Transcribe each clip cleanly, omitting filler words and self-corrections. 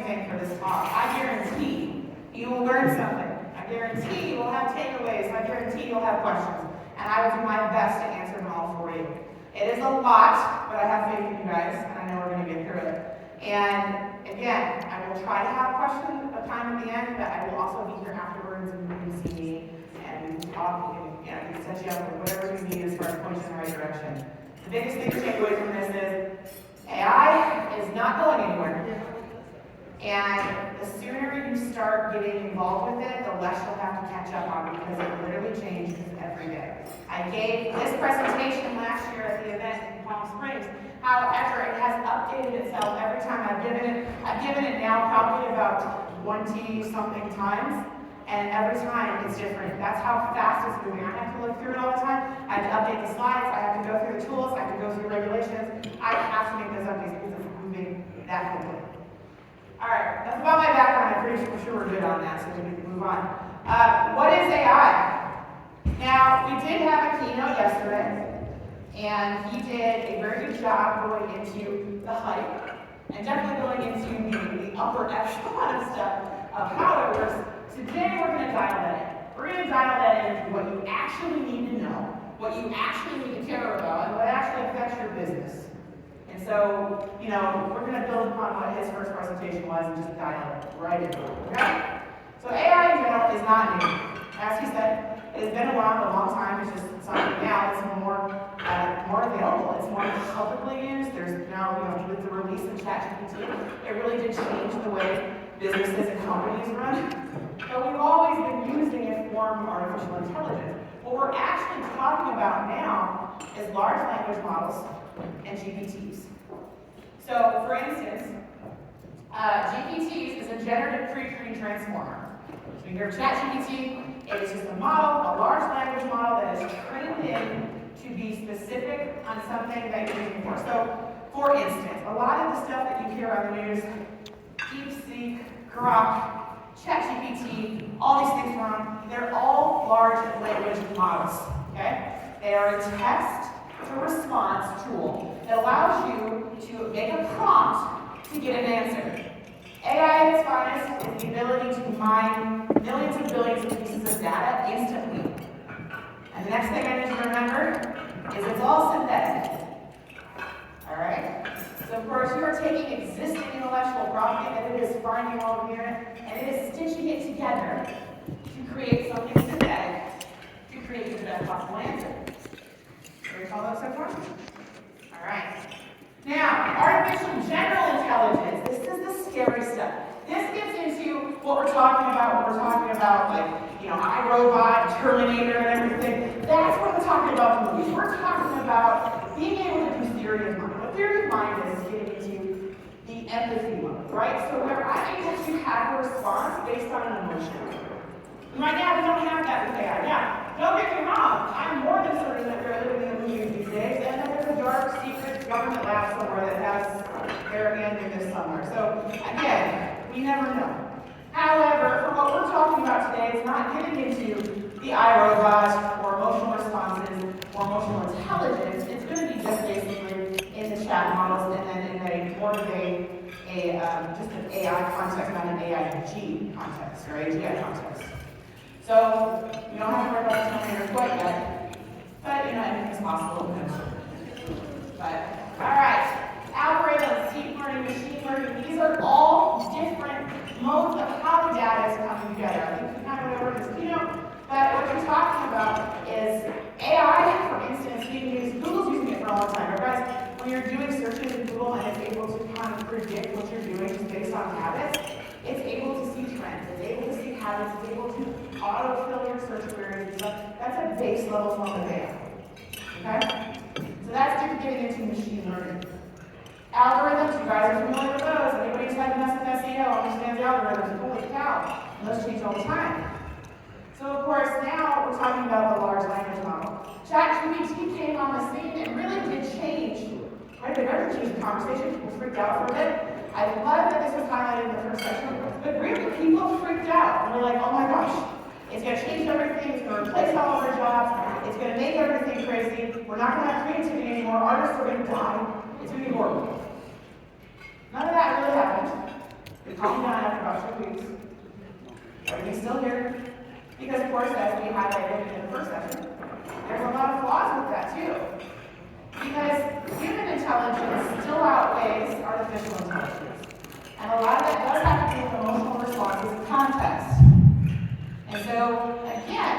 anything for this talk. I guarantee you will learn something. I guarantee you will have takeaways. I guarantee you'll have questions. And I will do my best to answer them all for you. It is a lot, but I have faith in you guys, and I know we're going to get through it. And again, I will try to have question time at the end, but I will also be here afterwards, and you can see me, and we can talk, and we can set you up with whatever you need as far as points in the right direction. The biggest thing to take away from this is AI is not going anywhere. And the sooner you start getting involved with it, the less you'll have to catch up on, because it literally changes every day. I gave this presentation last year at the event in Palm Springs. However, it has updated itself every time I've given it now probably about 20-something times, and every time it's different. That's how fast it's moving. I have to look through it all the time. I have to update the slides. I have to go through the tools. I have to go through regulations. I have to make those updates because it's moving that quickly. All right, that's about my background. I'm pretty sure we're good on that, so we can move on. What is AI? Now, we did have a keynote yesterday, and he did a very good job going into the hype, and definitely going into the upper echelon of stuff of how it works. Today, we're going to dial that in. We're going to dial that into what you actually need to know, what you actually need to care about, and what actually affects your business. And so, we're going to build upon what his first presentation was and just dial it right into it, okay? So AI in general is not new. As he said, it has been around a long time. It's just something now it's more available. It's more publicly used. There's now, with the release of ChatGPT, it really did change the way businesses and companies run. But we've always been using a form of artificial intelligence. What we're actually talking about now is large language models and GPTs. So, for instance, GPTs is a generative pre-trained transformer. So you hear ChatGPT, it is just a model, a large language model that is trained in to be specific on something that you're looking for. So, for instance, a lot of the stuff that you hear on the news, DeepSeek, Grok, ChatGPT, all these things from, they're all large language models. Okay? They are a text to response tool that allows you to make a prompt to get an answer. AI at its finest is the ability to mine millions and billions of pieces of data instantly. And the next thing I need you to remember is it's all synthetic. Alright? So of course you are taking existing intellectual property that it is finding all over the internet, and it is stitching it together to create something synthetic to create the best possible answer. Can we call that so far? Alright. Now, artificial general intelligence. This is the scary stuff. This gets into what we're talking about like, iRobot, Terminator, and everything. That's what we're talking about in movies. We're talking about being able to do theory of mind. What theory of mind is getting into the empathy mode, right? So where I'm able to have a response based on an emotion. Right now, we don't have that with AI. Now, don't get me wrong. I'm more than certain that we're living in the movies these days, and that there's a dark, secret government lab somewhere that has their hand in this somewhere. So, again, we never know. However, for what we're talking about today, it's not getting into the iRobot or emotional responses or emotional intelligence. It's going to be just basically in the chat models and then in a more of just an AI context, not an AIG context or AGI context. So we don't have to worry about the Terminator quite yet, but anything's possible. But all right, algorithms, deep learning, machine learning, these are all different modes of how the data is coming together. I think we kind of went over this keynote, but what you're talking about is AI, for instance, being used. Google's using it for a long time. Whereas when you're doing searches in Google and it's able to kind of predict what you're doing just based on habits, it's able to see trends, it's able to see habits, it's able to autofill your search queries and stuff. That's a base level form of AI. Okay? So that's getting into machine learning. Algorithms, you guys are familiar with those. Anybody who's had to mess with SEO understands algorithms. Holy cow, and those change all the time. So of course, now we're talking about the large language model. ChatGPT came on the scene and really did change, right? It really changed the conversation. People freaked out for a bit. I love that this was highlighted in the first section, but really people freaked out. And we're like, oh my gosh, it's going to change everything. It's going to replace all of our jobs. It's going to make everything crazy. We're not going to have creativity anymore. Artists are going to die. It's going to be horrible. None of that really happened. We calmed down after about 2 weeks. Everything's still here. Because, of course, as we highlighted in the first session, there's a lot of flaws with that, too. Because human intelligence still outweighs artificial intelligence. And a lot of that does have to do with emotional responses and context. And so, again,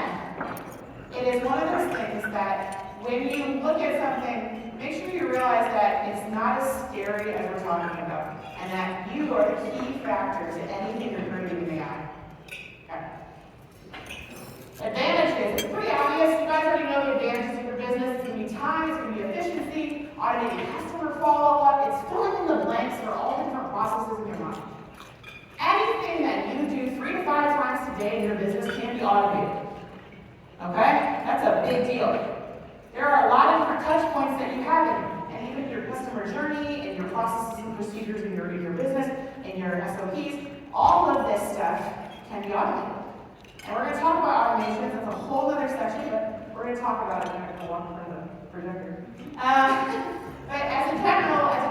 it is one of those things that when you look at something, make sure you realize that it's not as scary as we're talking about, and that you are the key factor to anything you're creating in AI. Okay. Advantages. It's pretty obvious. You guys already know the advantages of your business. It's going to be time, it's going to be efficiency, automated customer follow-up. It's filling in the blanks for all the different processes in your mind. Anything that you do 3 to 5 times today in your business can be automated. Okay? That's a big deal. There are a lot of different touch points that you have in even your customer journey, in your processes and procedures in your business, in your SOPs. All of this stuff can be automated. And we're going to talk about automations. That's a whole other section, but we're going to talk about it. I'm not going to walk in front of the projector. But as a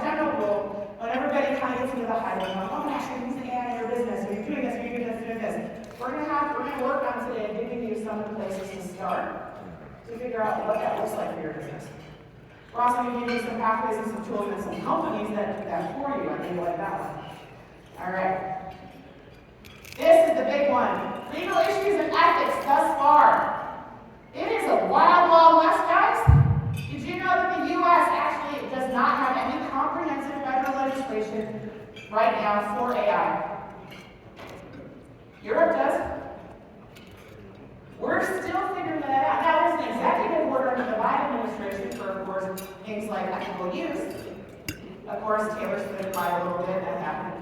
general rule, when everybody kind of gets into the hype of, oh my gosh, you're using AI in your business, or you're doing this, or you're doing this, we're going to work on today giving you some of the places to start to figure out what that looks like for your business. We're also going to give you some pathways and some tools and some companies that do that for you. I think like that one. All right. This is the big one. Legal issues and ethics thus far. It is a wild, wild west, guys. Did you know that the U.S. actually does not have any comprehensive federal legislation right now for AI? Europe does. We're still figuring that out. Now, there's an executive order under the Biden administration for, of course, things like ethical use. Of course, Taylor Swift lied a little bit. That happened.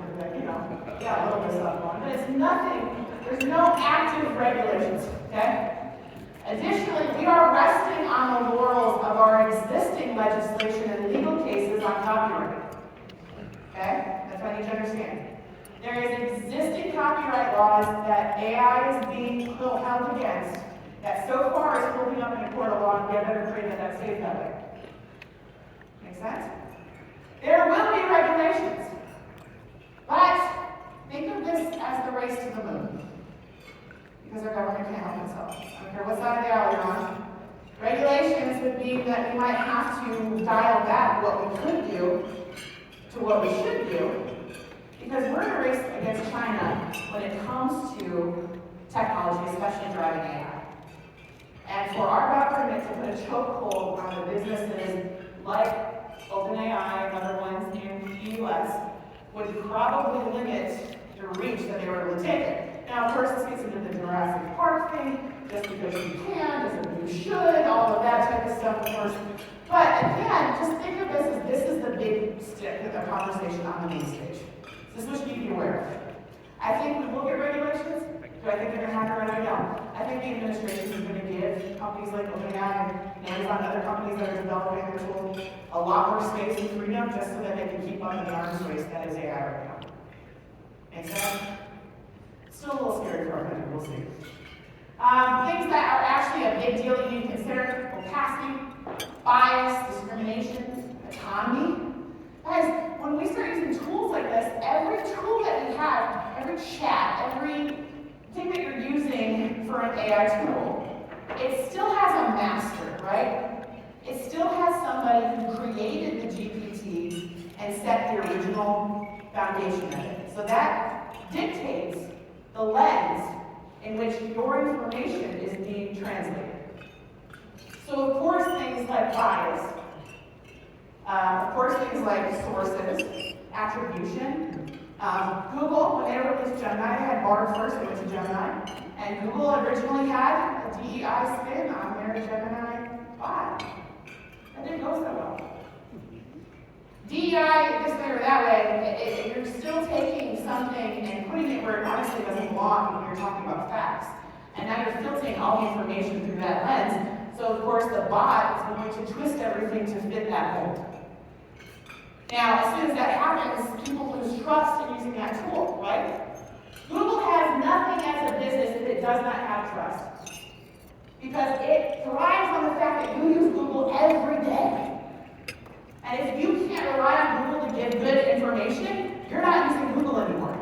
A little bit of stuff going on. But it's nothing. There's no active regulations, okay? Additionally, we are resting on the laurels of our existing legislation and legal cases on copyright. Okay? That's what I need to understand. There is existing copyright laws that AI is being held against that so far is holding up in a court of law, and we have better pray that stays that way. Make sense? There will be regulations. But think of this as the race to the moon. Because our government can't help itself. I don't care what side of the aisle you're on. Regulations would mean that we might have to dial back what we could do to what we should do. Because we're in a race against China when it comes to technology, especially driving AI. And for our government to put a chokehold on the businesses like OpenAI and other ones in the US would probably limit the reach that they were able to take it. Now, of course, this gets into the Jurassic Park thing, just because you can, doesn't mean you should, all of that type of stuff, of course. But again, just think of this is the big stick of the conversation on the main stage. This is what you need to be aware of. I think we will get regulations. Do I think they're going to happen right now? I think the administration is going to give companies like OpenAI and Amazon and other companies that are developing their tools a lot more space and freedom just so that they can keep up in the arms race that is AI right now. Make sense? Still a little scary for our country, we'll see. Things that are actually a big deal that you need to consider: opacity, bias, discrimination, autonomy. Guys, when we start using tools like this, every tool that we have, every chat, every thing that you're using for an AI tool, it still has a master, right? It still has somebody who created the GPT and set the original foundation of it. So that dictates the lens in which your information is being translated. So of course things like bias, of course things like sources, attribution. Google, when they released Gemini, they had Bard first, it went to Gemini. And Google originally had a DEI spin on their Gemini bot. That didn't go so well. DEI, this way or that way, you're still taking something and putting it where it honestly doesn't belong when you're talking about facts. And now you're filtering all the information through that lens. So of course the bot is going to twist everything to fit that mold. Now, as soon as that happens, people lose trust in using that tool, right? Google has nothing as a business if it does not have trust. Because it thrives on the fact that you use Google every day. And if you can't rely on Google to give good information, you're not using Google anymore.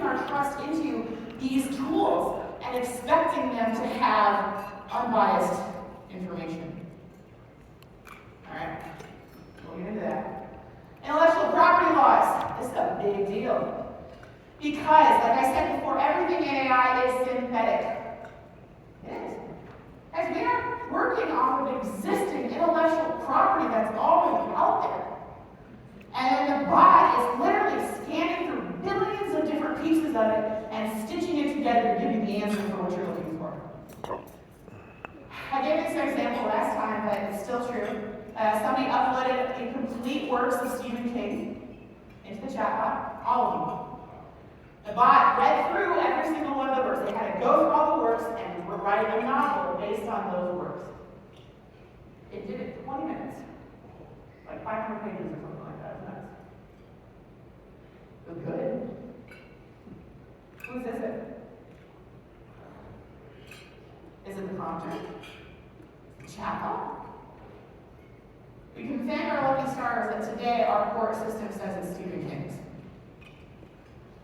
our trust into these tools and expecting them to have unbiased information. All right, we'll get into that. Intellectual property laws. This is a big deal. Because, like I said before, everything in AI is synthetic. It is. Guys, we are working off of existing intellectual property that's already out there. And then the bot is literally scanning through billions of different pieces of it and stitching it together to give you the answer for what you're looking for. I gave this example last time, but it's still true. Somebody uploaded incomplete works of Stephen King into the chatbot, all of them. The bot read through every single one of the works. They had to go through all the works and write a novel based on those works. It did it in 20 minutes. Like 500 pages or something like that. It was good. Whose is it? Is it the prompter? Chatbot? We can thank our lucky stars that today our court system says it's Stephen King's.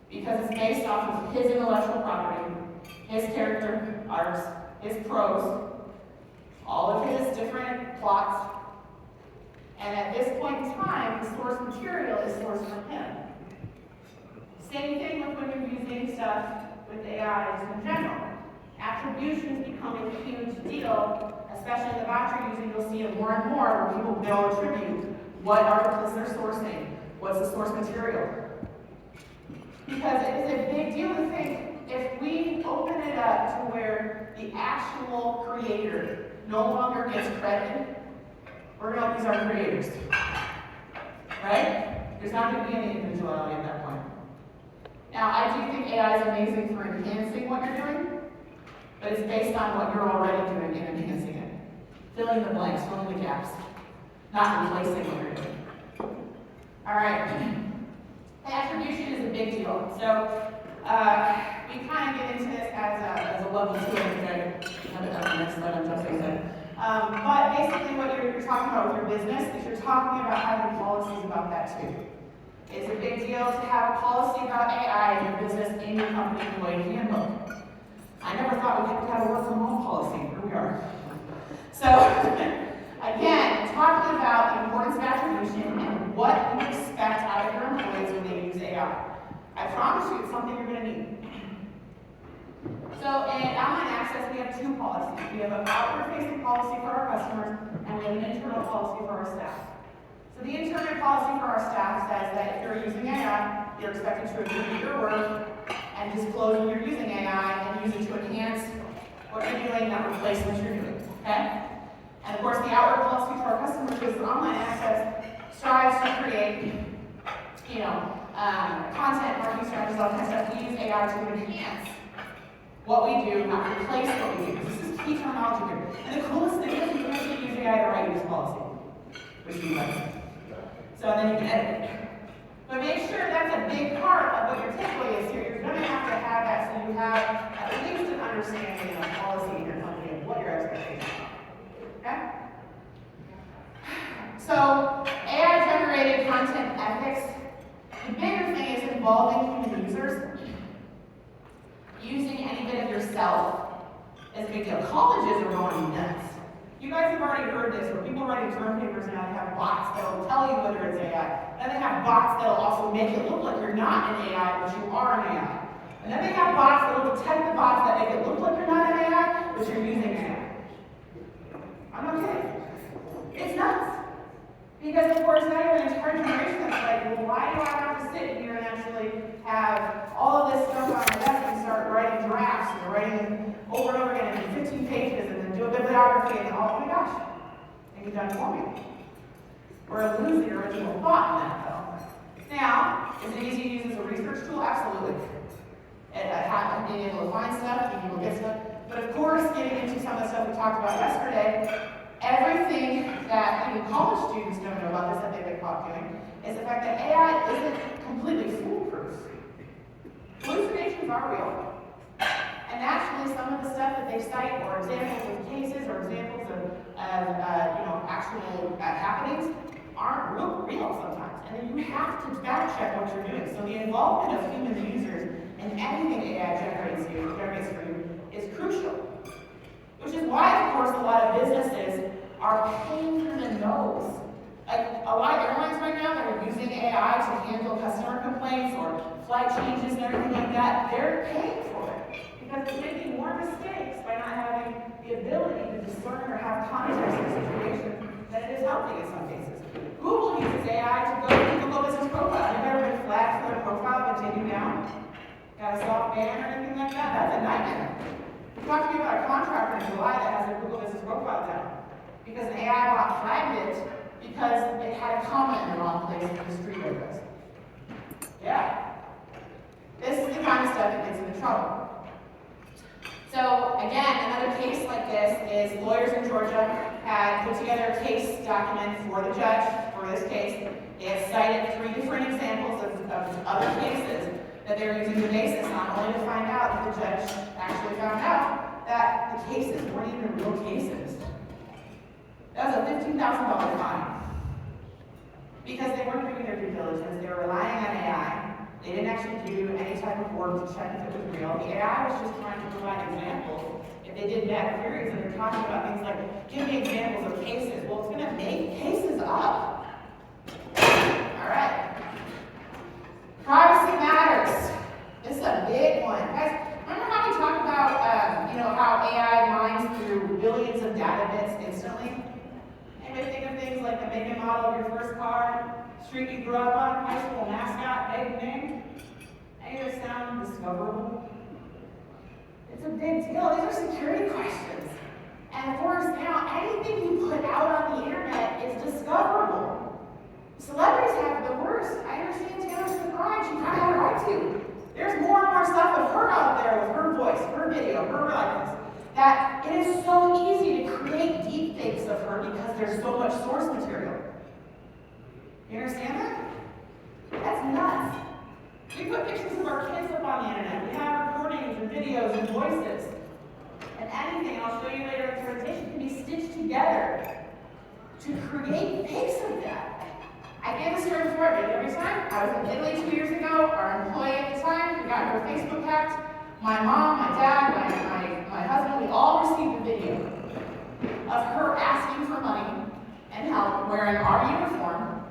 Because it's based off of his intellectual property, his character arcs, his prose, all of his different plots. And at this point in time, the source material is sourced from him. Same thing with when you're using stuff with AI in general. Attribution is becoming a huge deal, especially in the batch you're using. You'll see it more and more where people will attribute what articles they're sourcing, what's the source material. Because it is a big deal to think if we open it up to where the actual creator no longer gets credit, we're going to lose our creators. Right? There's not going to be any individuality at that point. Now, I do think AI is amazing for enhancing what you're doing, but it's based on what you're already doing and enhancing it. Filling the blanks, filling the gaps, not replacing what you're doing. All right. Attribution is a big deal. So we kind of get into this as a level 2. I have it up the next slide. I'm just saying. But basically, what you're talking about with your business is you're talking about having policies about that too. It's a big deal to have a policy about AI in your business, in your company, the way you handle it. I never thought we had to have a work from home policy. Here we are. So again, talking about the importance of attribution and what you expect out of your employees when they use AI. I promise you it's something you're going to need. So in online access, we have 2 policies. We have an outward-facing policy for our customers, and we have an internal policy for our staff. So the internal policy for our staff says that if you're using AI, you're expected to review your work and disclose when you're using AI and use it to enhance what you're doing, not replace what you're doing. Okay? And of course, the outward policy for our customers is online access strives to create, content, marketing strategies, all that kind of stuff. We use AI to enhance what we do, not replace what we do. This is key terminology here. And the coolest thing is you can actually use AI to write this policy, which we like. So then you can edit it. But make sure that's a big part of what your takeaway is here. You're going to have that so you have at least an understanding of policy in your company and what your expectations are. Okay? So, AI-generated content ethics. The bigger thing is involving human users. Using any bit of yourself is a big deal. Colleges are going nuts. You guys have already heard this, where people writing term papers now, they have bots that will tell you whether it's AI. Then they have bots that will also make it look like you're not an AI, but you are an AI. And then they have bots that will detect the bots that make it look like you're not an AI, but you're using AI. I'm not kidding. It's nuts. Because, of course, now you're an entire generation that's like, well, why do I have to sit here and actually have all of this stuff on my desk and start writing drafts and writing over and over again in 15 pages and then do a bibliography and oh my gosh, and you've done for me. We're losing your original thought in that, though. Now, is it easy to use as a research tool? Absolutely. Being able to find stuff, being able to get stuff. But, of course, getting into some of the stuff we talked about yesterday, everything that even college students don't know about this that they've been caught doing is the fact that AI isn't completely foolproof. Hallucinations are real. And actually, some of the stuff that they cite, or examples of cases, or examples of actual happenings, aren't real sometimes. And then you have to fact check what you're doing. So the involvement of human users in anything AI generates for you is crucial. Which is why, of course, a lot of businesses are paying through the nose. Like a lot of airlines right now that are using AI to handle customer complaints or flight changes and everything like that, they're paying for it because it's making more mistakes by not having the ability to discern or have context in a situation than it is helping in some cases. Google uses AI to go to Google Business Profile. Have you ever been flagged for their profile but taken down? Got a soft ban or anything like that? That's a nightmare. Talk to me about a contractor in July that has their Google Business Profile down because an AI bot flagged it because it had a comment in the wrong place in the street logos. Yeah. This is the kind of stuff that gets into trouble. So again, another case like this is lawyers in Georgia had put together a case document for the judge for this case. They had cited 3 different examples of other cases that they were using the basis on, only to find out that the judge actually found out that the cases weren't even real cases. That was a $15,000 fine. Because they weren't doing their due diligence, they were relying on AI. They didn't actually do any type of work to check if it was real. The AI was just trying to provide examples. If they did meta queries and they're talking about things like, give me examples of cases, well, it's going to make cases up. All right. Privacy matters. This is a big one. Guys, remember how we talked about, how AI mines through billions of data bits instantly? Anybody think of things like the make and model of your first car, street you grew up on, high school mascot, maiden name? Any of this sound discoverable? It's a big deal. These are security questions. And of course, now anything you put out on the internet is discoverable. Celebrities have the worst. I understand Taylor Swift cried. She kind of had a right to. There's more and more stuff of her out there with her voice, her video, her likeness, that it is so easy to create deep fakes of her because there's so much source material. You understand that? That's nuts. We put pictures of our kids up on the internet. We have recordings and videos and voices. And anything, I'll show you later in the presentation, can be stitched together to create fakes of that. I gave this story before, I did it every time. I was in Italy 2 years ago. Our employee at the time, we got her Facebook hacked. My mom, my dad, my husband, we all received a video of her asking for money and help wearing our uniform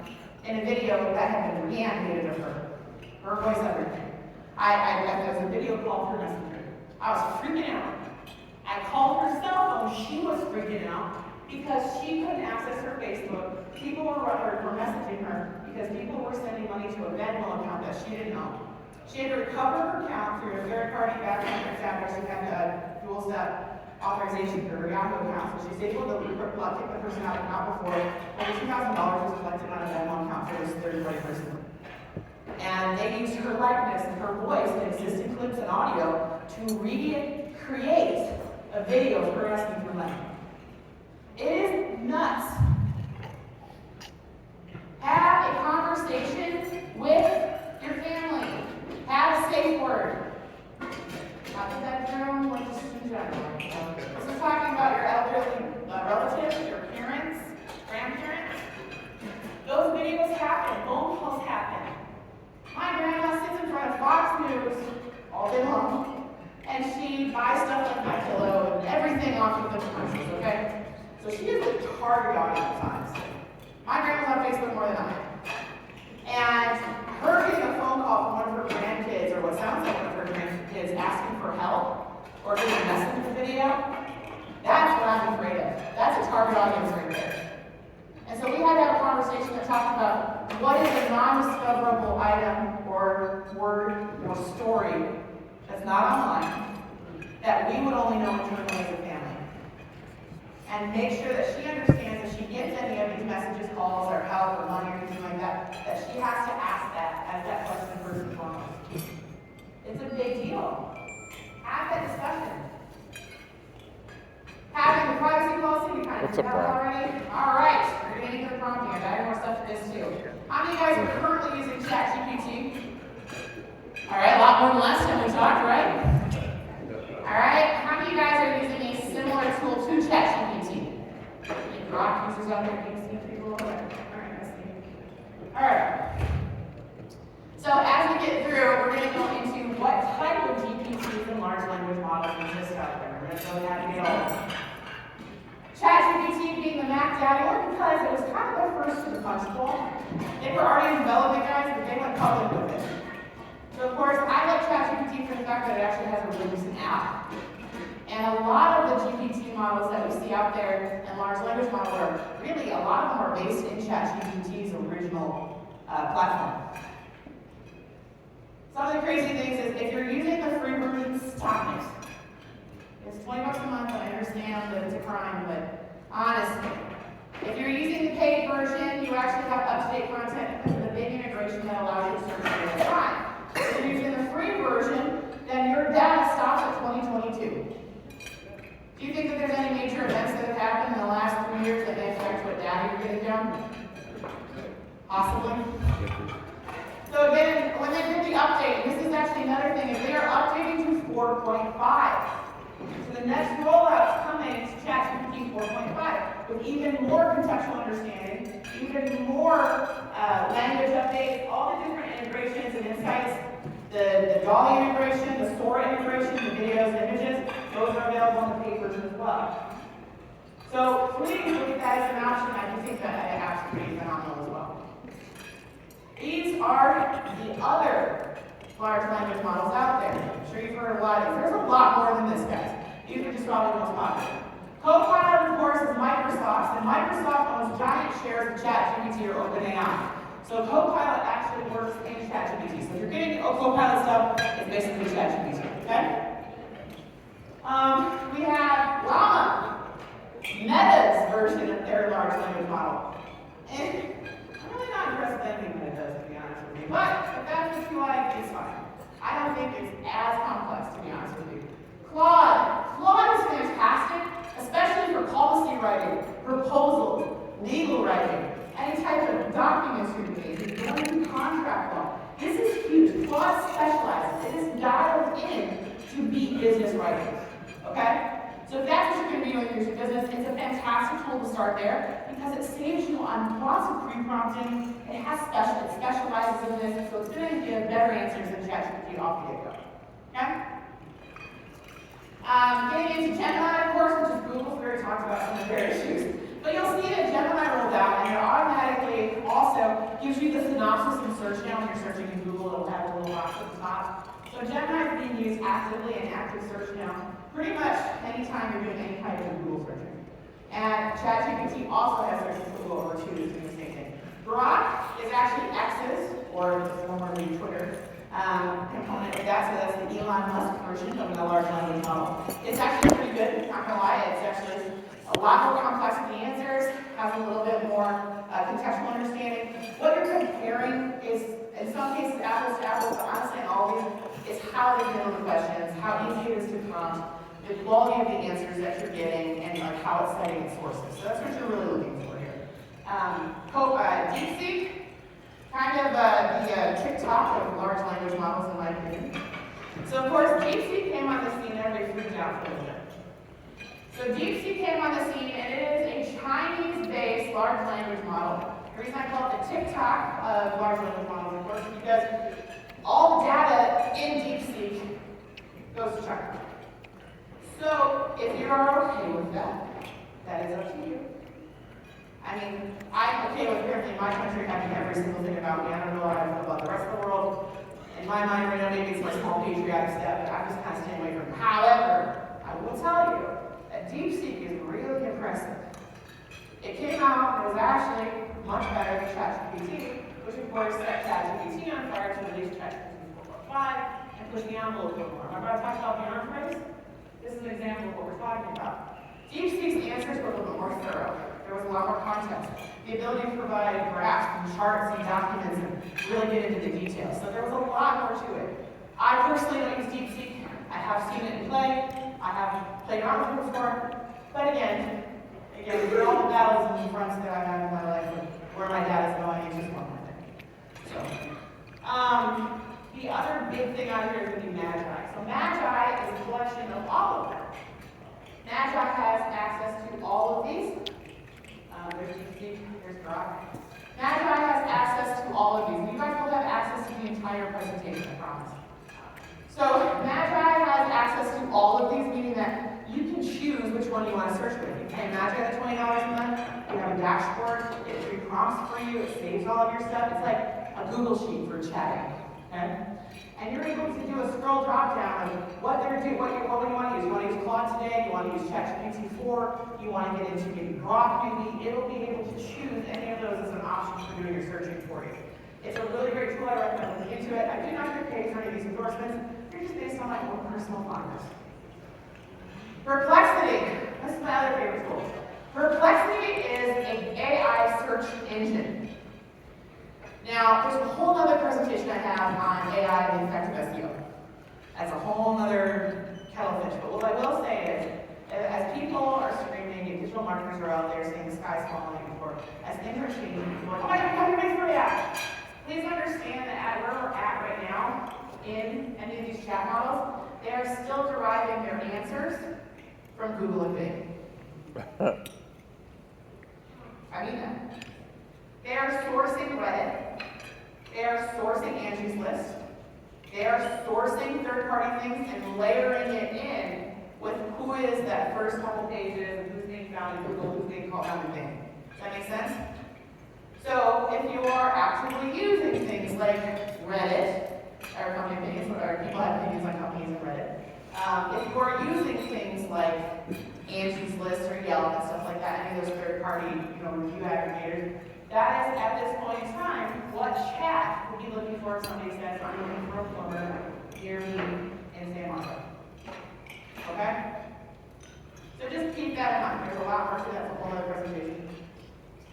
in a video that had been reanimated of her voice, everything. There was a video call through Messenger. I was freaking out. I called her cell phone, she was freaking out because she couldn't access her Facebook. People were messaging her because people were sending money to a Venmo account that she didn't know. She had to recover her account through a third-party background examiner. She had a dual-step authorization for her Yahoo account, so she's able to kick the person out of the account before. Over $2,000 was collected on a Venmo account for this third-party person. And they used her likeness and her voice and existing clips and audio to recreate a video of her asking for money. It is nuts. Have a conversation with your family. Have a safe word. Not the bedroom, or just in general. This is talking about your elderly relatives, your parents, grandparents. Those videos happen. Phone calls happen. My grandma sits in front of Fox News all day long, and she buys stuff like My Pillow and everything off of the commercials, okay? So she is a target audience at times. My grandma's on Facebook more than I am. And her getting a phone call from one of her grandkids, or what sounds like one of her grandkids, asking for help, or getting a message in the video, that's what I'm afraid of. That's a target audience right there. And so we had to have a conversation that talked about what is a non-discoverable item or word or story that's not online that we would only know internally as a family. And make sure that she understands if she gets any of these messages, calls, or help, or money, or anything like that, that she has to ask that as that question first and foremost. It's a big deal. Have that discussion. Having the privacy policy, we kind of did that already. All right, we're going to get to the prompting. I got more stuff to this too. How many of you guys are currently using ChatGPT? All right, a lot more than last time we talked, right? All right, how many of you guys are using a similar tool to ChatGPT? Any Grok users out there? Can you see people over there? All right, I see. All right. So as we get through, we're going to go into what type of large language models exist out there. We're going to show you how to get all of them. ChatGPT being the Mac daddy, because it was kind of the first to the punch bowl. They were already developing, guys, but they went public with it. So of course, I like ChatGPT for the fact that it actually has a really decent app. And a lot of the GPT models that we see out there and large language models are really, a lot of them are based in ChatGPT's original platform. Some of the crazy things is if you're using the free version, stop it. It's $20 a month, I understand that it's a crime, but honestly, if you're using the paid version, you actually have up-to-date content because of the big integration that allows you to search at any time. If you're using the free version, then your data stops at 2022. Do you think that there's any major events that have happened in the last 3 years that may affect what data you're getting down? Possibly. So again, when they did the update, this is actually another thing, is they are updating to 4.5. So the next rollout's coming to ChatGPT 4.5 with even more contextual understanding, even more language updates, all the different integrations and insights, the DALL-E integration, the Sora integration, the videos, images, those are available on the paid version as well. So please look at that as an option. I do think that the app's pretty phenomenal as well. These are the other large language models out there. I'm sure you've heard a lot of these. There's a lot more than this, guys. These are just probably the most popular. Copilot, of course, is Microsoft's, and Microsoft owns giant shares of ChatGPT or OpenAI. So Copilot actually works in ChatGPT. So if you're getting Copilot stuff, it's basically ChatGPT, okay? We have Llama, Meta's version of their large language model. And I'm really not impressed with anything that it does, to be honest with you. But if that's what you like, it's fine. I don't think it's as complex, to be honest with you. Claude is fantastic, especially for policy writing, proposals, legal writing, any type of documents you're making, going contract law. This is huge. Claude specializes. It is dialed in to be business writing. Okay? So if that's what you're going to be doing with your business, it's a fantastic tool to start there because it saves you on lots of pre-prompting. It specializes in this, so it's going to give better answers than ChatGPT off the get-go. Okay? Getting into Gemini, of course, which is Google's, we already talked about some of their issues. But you'll see that Gemini rolled out, and it automatically also gives you the synopsis and search now when you're searching in Google. It'll have a little box at the top. So Gemini is being used actively in active search now, pretty much anytime you're doing any kind of Google searching. And ChatGPT also has searches to go over too, doing the same thing. Grok is actually X's, or formerly Twitter, component of that, so that's the Elon Musk version of the large language model. It's actually pretty good, not gonna lie, it's actually a lot more complex with the answers, has a little bit more contextual understanding. What you're comparing is, in some cases, apples to apples, but honestly, in all these, is how they handle the questions, how easy it is to prompt, the quality of the answers that you're getting, and like how it's citing its sources. So that's what you're really looking for here. DeepSeek, kind of the TikTok of large language models, in my opinion. So of course, DeepSeek came on the scene, everybody freaked out for a little bit. So DeepSeek came on the scene, and it is a Chinese-based large language model. The reason I call it the TikTok of large language models, of course, is because all the data in DeepSeek goes to China. So if you are okay with that, that is up to you. I mean, I'm okay with apparently my country having every single thing about me. I don't know how I feel about the rest of the world. In my mind, right now, maybe it's my small patriotic step, but I'm just kind of staying away from it. However, I will tell you that DeepSeek is really impressive. It came out and it was actually much better than ChatGPT, which of course set ChatGPT on fire to release ChatGPT 4.5 and push the envelope a little more. Remember I talked about the arms race? This is an example of what we're talking about. DeepSeek's answers were a little bit more thorough. There was a lot more context. The ability to provide graphs and charts and documents and really get into the details. So there was a lot more to it. I personally don't use DeepSeek. I have seen it in play. I have played around with it before. But again, with all the battles and fronts that I have in my life and where my data is going, it's just one more thing. So, the other big thing out here is going to be Magi. So Magi is a collection of all of them. Magi has access to all of these. There's DeepSeek, there's Grok. Magi has access to all of these. You guys will have access to the entire presentation, I promise. So Magi has access access to all of these, meaning that you can choose which one you want to search with. You can imagine at $20 a month, you have a dashboard, it pre-prompts for you, it saves all of your stuff. It's like a Google Sheet for chatting, okay? And you're able to do a scroll drop down of what they're doing, what you want to use. You want to use Claude today, you want to use ChatGPT 4, you want to get into maybe Grok maybe. It'll be able to choose any of those as an option for doing your searching for you. It's a really great tool. I recommend looking into it. I do not get paid for any of these endorsements. They're just based on my own personal findings. Perplexity. This is my other favorite tool. Perplexity is an AI search engine. Now, there's a whole other presentation I have on AI and effective SEO. That's a whole other kettle of fish. But what I will say is, as people are screaming, and digital marketers are out there saying the sky's falling, or as things are changing, people are like, oh my God, how do you make for that? Please understand that at where we're at right now in any of these chat models, they are still deriving their answers from Google and Bing. I mean that. They are sourcing Reddit. They are sourcing Angie's List. They are sourcing third-party things and layering it in with who is that first couple pages, who's being found in Google, who's being called out in Bing. Does that make sense? So if you are actively using things like Reddit, or company opinions, or people have opinions on companies and Reddit, if you are using things like Angie's List or Yelp and stuff like that, any of those third-party, review aggregators, that is, at this point in time, what chat would be looking for if somebody says, I'm looking for a plumber near me in San Marco. Okay? So just keep that in mind. There's a lot more to that, it's a whole other presentation.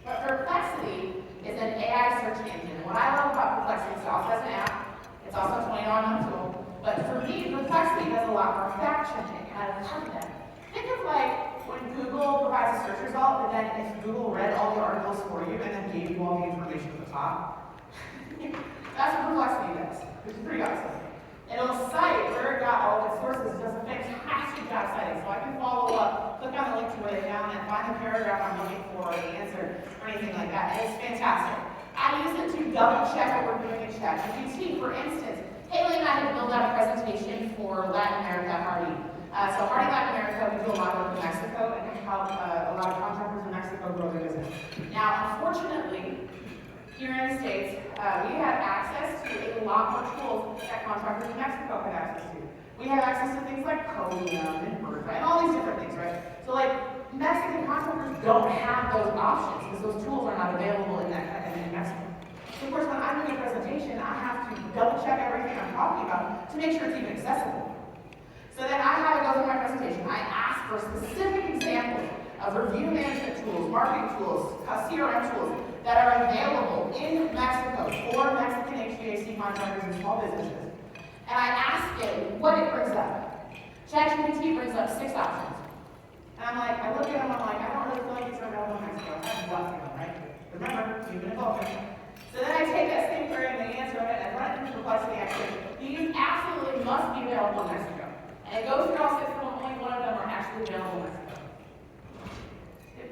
But Perplexity is an AI search engine. And what I love about Perplexity is it also has an app. It's also a $20 a month tool. But for me, Perplexity does a lot more fact checking out of content. Think of like when Google provides a search result, but then if Google read all the articles for you and then gave you all the information at the top, that's what Perplexity does, which is pretty awesome. It'll cite where it got all of its sources. It does a fantastic job citing, so I can follow up, click on the link to where they found it, find the paragraph I'm looking for, or the answer, or anything like that. And it's fantastic. I use it to double check what we're doing in ChatGPT. For instance, Haley and I had built out a presentation for Latin America at Hardy. So Hardy Latin America, we do a lot of work in Mexico and help a lot of contractors in Mexico grow their business. Now, unfortunately, here in the States, we have access to a lot more tools that contractors in Mexico have access to. We have access to things like Colleen and Bertha and all these different things, right? So like, Mexican contractors don't have those options because those tools are not available in Mexico. So of course, when I'm doing a presentation, I have to double check everything I'm talking about to make sure it's even accessible. So then I have to go through my presentation. I ask for specific examples of review management tools, marketing tools, CRM tools that are available in Mexico for Mexican HVAC contractors and small businesses. And I ask it what it brings up. ChatGPT brings up 6 options. And I'm like, I look at them, I'm like, I don't really feel like these are available in Mexico. I have nothing on them, right? Remember, human involvement. So then I take that same query and the answer of it and run it through Perplexity actually. These absolutely must be available in Mexico. And it goes through all 6 of them, only one of them are actually available in Mexico.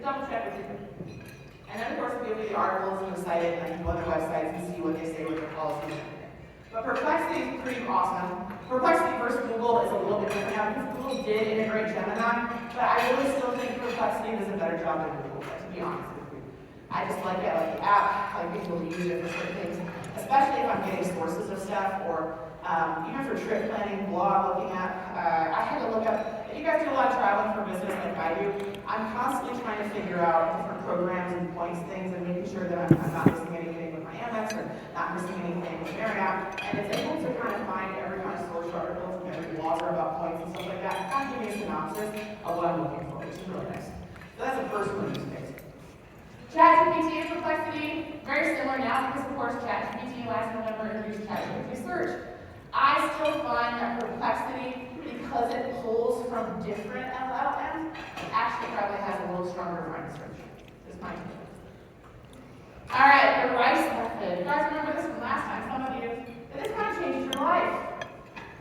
Double check with you. And then of course we give you the articles and the site and I can go on their websites and see what they say with their policies and everything. But Perplexity is pretty awesome. Perplexity versus Google is a little bit different now because Google did integrate Gemini, but I really still think Perplexity does a better job than Google, to be honest with you. I just like it, I like the app, I like being able to use it for certain things, especially if I'm getting sources of stuff or even for trip planning, blog looking at. I had to look up, if you guys do a lot of traveling for business like I do, I'm constantly trying to figure out different programs and points things and making sure that I'm not missing anything with my Amex or not missing anything with Marriott. And it's able to kind of find every kind of source articles and every blogger about points and stuff like that and kind of give me a synopsis of what I'm looking for, which is really nice. So that's the first one use case. ChatGPT and Perplexity, very similar now because of course ChatGPT last November introduced ChatGPT search. I still find that Perplexity, because it pulls from different LLMs, actually probably has a little stronger mind search. Just my opinion. All right, the RICE method. You guys remember this from last time, some of you. But this kind of changes your life.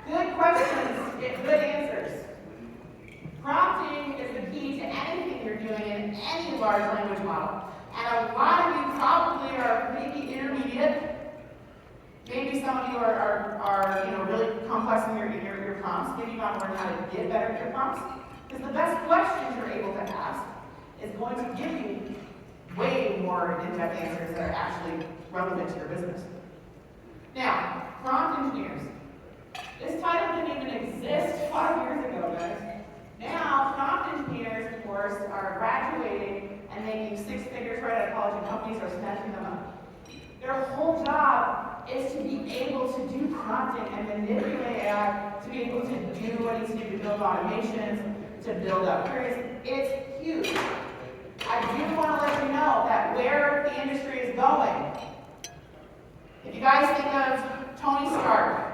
Good questions get good answers. Prompting is the key to anything you're doing in any large language model. And a lot of you probably are maybe intermediate. Maybe some of you are really comfortable complex in your prompts, get you on learn how to get better at your prompts. Because the best questions you're able to ask is going to give you way more in-depth answers that are actually relevant to your business. Now, prompt engineers. This title didn't even exist 5 years ago, guys. Now, prompt engineers, of course, are graduating and making 6 figures right out of college, and companies are snatching them up. Their whole job is to be able to do prompting and manipulate AI to be able to do what needs to do to build automations, to build up queries. It's huge. I do want to let you know that where the industry is going, if you guys think of Tony Stark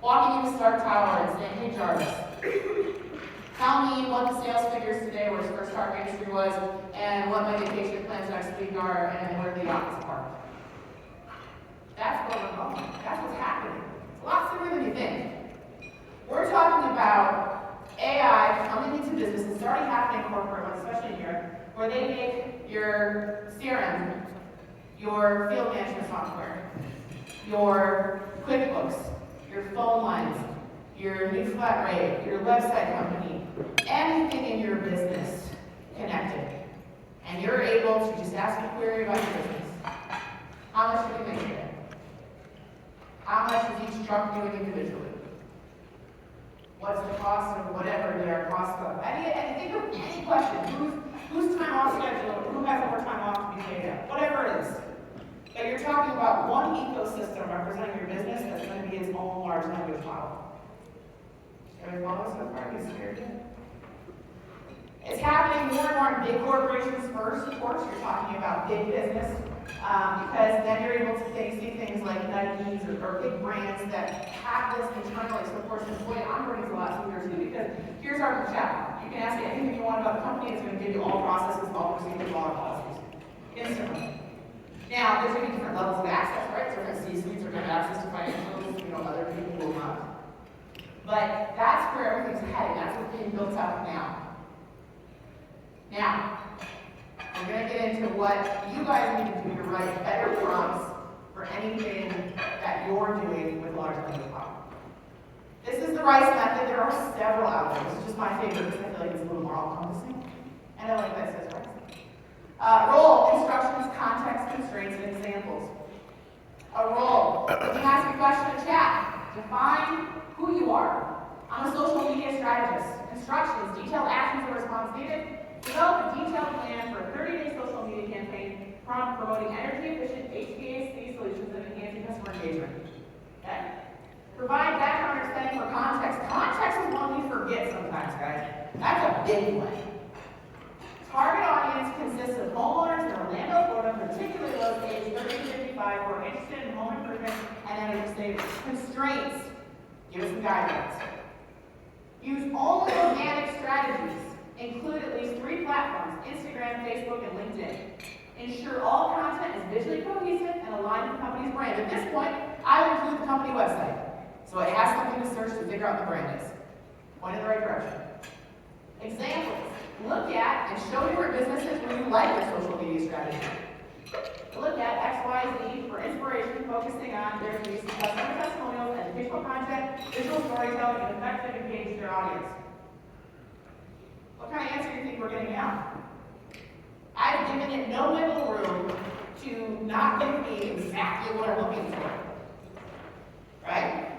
walking into Stark Tower and saying, "Hey Jarvis, tell me what the sales figures today were for Stark Industry was, and what my vacation plans next week are, and where the yachts are." That's where we're going. That's what's happening. It's a lot sooner than you think. We're talking about AI coming into business. It's already happening in corporate, especially in Europe, where they make your CRM, your field management software, your QuickBooks, your phone lines, your new flat rate, your website company, anything in your business connected. And you're able to just ask a query about your business. How much do we make today? How much is each truck doing individually? What's the cost of whatever their cost of? And think of any question. Whose time off schedule? Who has more time off to be paid out? Whatever it is. But you're talking about one ecosystem representing your business that's going to be its own large language model. Everybody follow so far? You scared yet? It's happening more and more in big corporations first, of course. You're talking about big business. Because then you're able to see things like Nike's or big brands that have this internally. So of course, boy, I'm learning a lot sooner too, because here's our chat. You can ask me anything you want about the company, it's going to give you all processes, all procedures, all policies. Instantly. Now, there's going to be different levels of access, right? Different C-suites are going to have access to financials, other people will not. But that's where everything's heading. That's what's being built up now. Now, we're going to get into what you guys need to do to write better prompts for anything that you're doing with large language model. This is the RICE method. There are several out there. This is just my favorite because I feel like it's a little more all-encompassing. And I like that it says RICE. Role, instructions, context, constraints, and examples. A role. If you ask a question in chat, define who you are. I'm a social media strategist. Instructions, detailed actions or response needed. Develop a detailed plan for a 30-day social media campaign promoting energy-efficient HVAC solutions and enhancing customer engagement. Okay? Provide background explaining for context. Context is one we forget sometimes, guys. That's a big one. Target audience consists of homeowners in Orlando, Florida, particularly those aged 30 to 55 who are interested in home improvement, and then say constraints. Give us some guidelines. Use only organic strategies. Include at least 3 platforms, Instagram, Facebook, and LinkedIn. Ensure all content is visually cohesive and aligned with the company's brand. At this point, I would include the company website. So it has something to search to figure out what the brand is. Point in the right direction. Examples. Look at and show your businesses where you like your social media strategy. Look at X, Y, Z for inspiration, focusing on their use of customer testimonials, educational content, visual storytelling, and effective engage their audience. What kind of answer do you think we're getting now? I've given it no wiggle room to not give me exactly what I'm looking for. Right?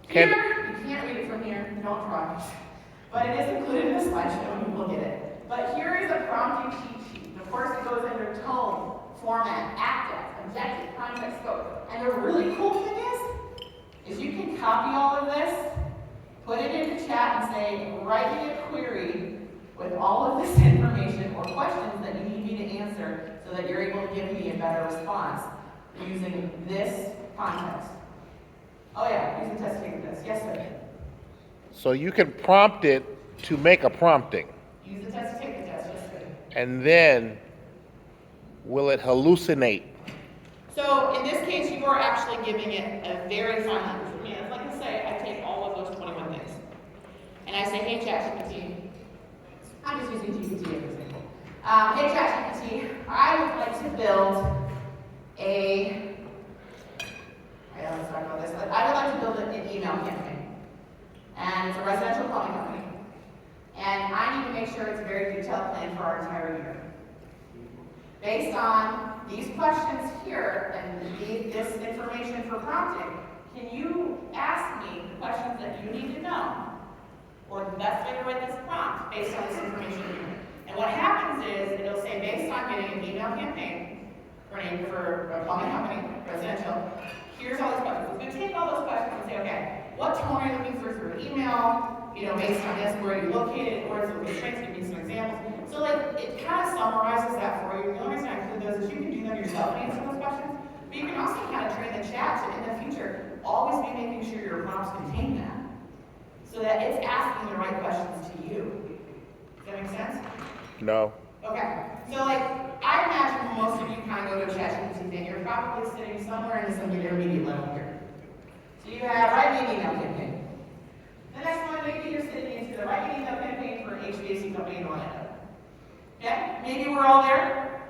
Here, you can't read it from here, don't try. But it is included in the slideshow and you will get it. But here is a prompting cheat sheet. Of course, it goes under tone, format, active, objective, context, scope. And the really cool thing is you can copy all of this, put it into chat and say, write me a query with all of this information or questions that you need me to answer so that you're able to give me a better response using this context. Oh yeah, use the test to take this. Yes, sir. So you can prompt it to make a prompting. Use the test to take the test. Yes, sir. And then will it hallucinate? So in this case, you are actually giving it a very fine language. I mean, like I say, I take all of those 21 things. And I say, hey, ChatGPT. I'm just using GPT as an example. Hey, ChatGPT, I would like to build a, let's talk about this. I would like to build an and it's a residential plumbing company. And I need to make sure it's a very detailed plan for our entire year. Based on these questions here and this information for prompting, can you ask me the questions that you need to know? Or the best way to write this prompt based on this information here. And what happens is, it'll say based on getting an email campaign for a plumbing company, residential, here's all these questions. It's going to take all those questions and say, okay, what tone are you looking for through email? You know, based on this, where are you located, where is the restraints, give me some examples. So like, it kind of summarizes that for you. The only reason I include those is you can do them yourself and answer those questions, but you can also kind of train the chat to, in the future, always be making sure your prompts contain that, so that it's asking the right questions to you. Does that make sense? No. Okay, so like, I imagine most of you kind of go to a ChatGPT thing, you're probably sitting somewhere in some intermediate level here. So you have write me an email campaign. The next one, maybe you're sitting into the write me an email campaign for an HVAC company in Orlando. Okay, maybe we're all there.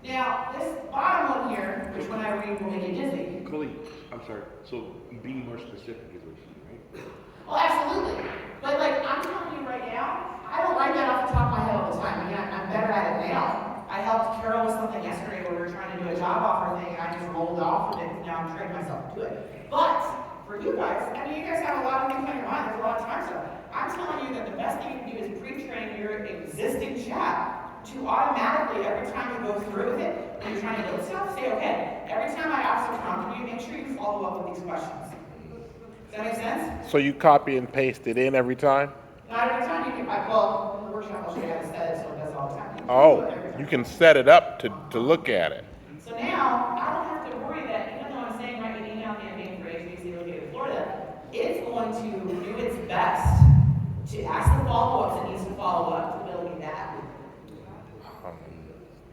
Now, this bottom one here, which when I read will make you dizzy. Colleen, I'm sorry, so being more specific is what you mean, right? Well, absolutely. But like, I'm telling you right now, I don't write that off the top of my head all the time. I mean, I'm better at it now. I helped Carol with something yesterday where we were trying to do a job offer thing, and I just rolled off with it, and now I'm training myself to do it. But for you guys, I mean, you guys have a lot of things on your mind. There's a lot of time stuff. I'm telling you that the best thing you can do is pre-train your existing chat to automatically, every time you go through with it, when you're trying to build stuff, say, okay, every time I ask a prompt, can you make sure you follow up with these questions? Does that make sense? So you copy and paste it in every time? Not every time you can, well, in the workshop I'll show you how to set it so it does it all the time. Oh, you can set it up to look at it. So now, I don't have to worry that even though I'm saying write an email campaign for HBC located in Florida, it's going to do its best to ask the follow-ups it needs to follow up to build me that.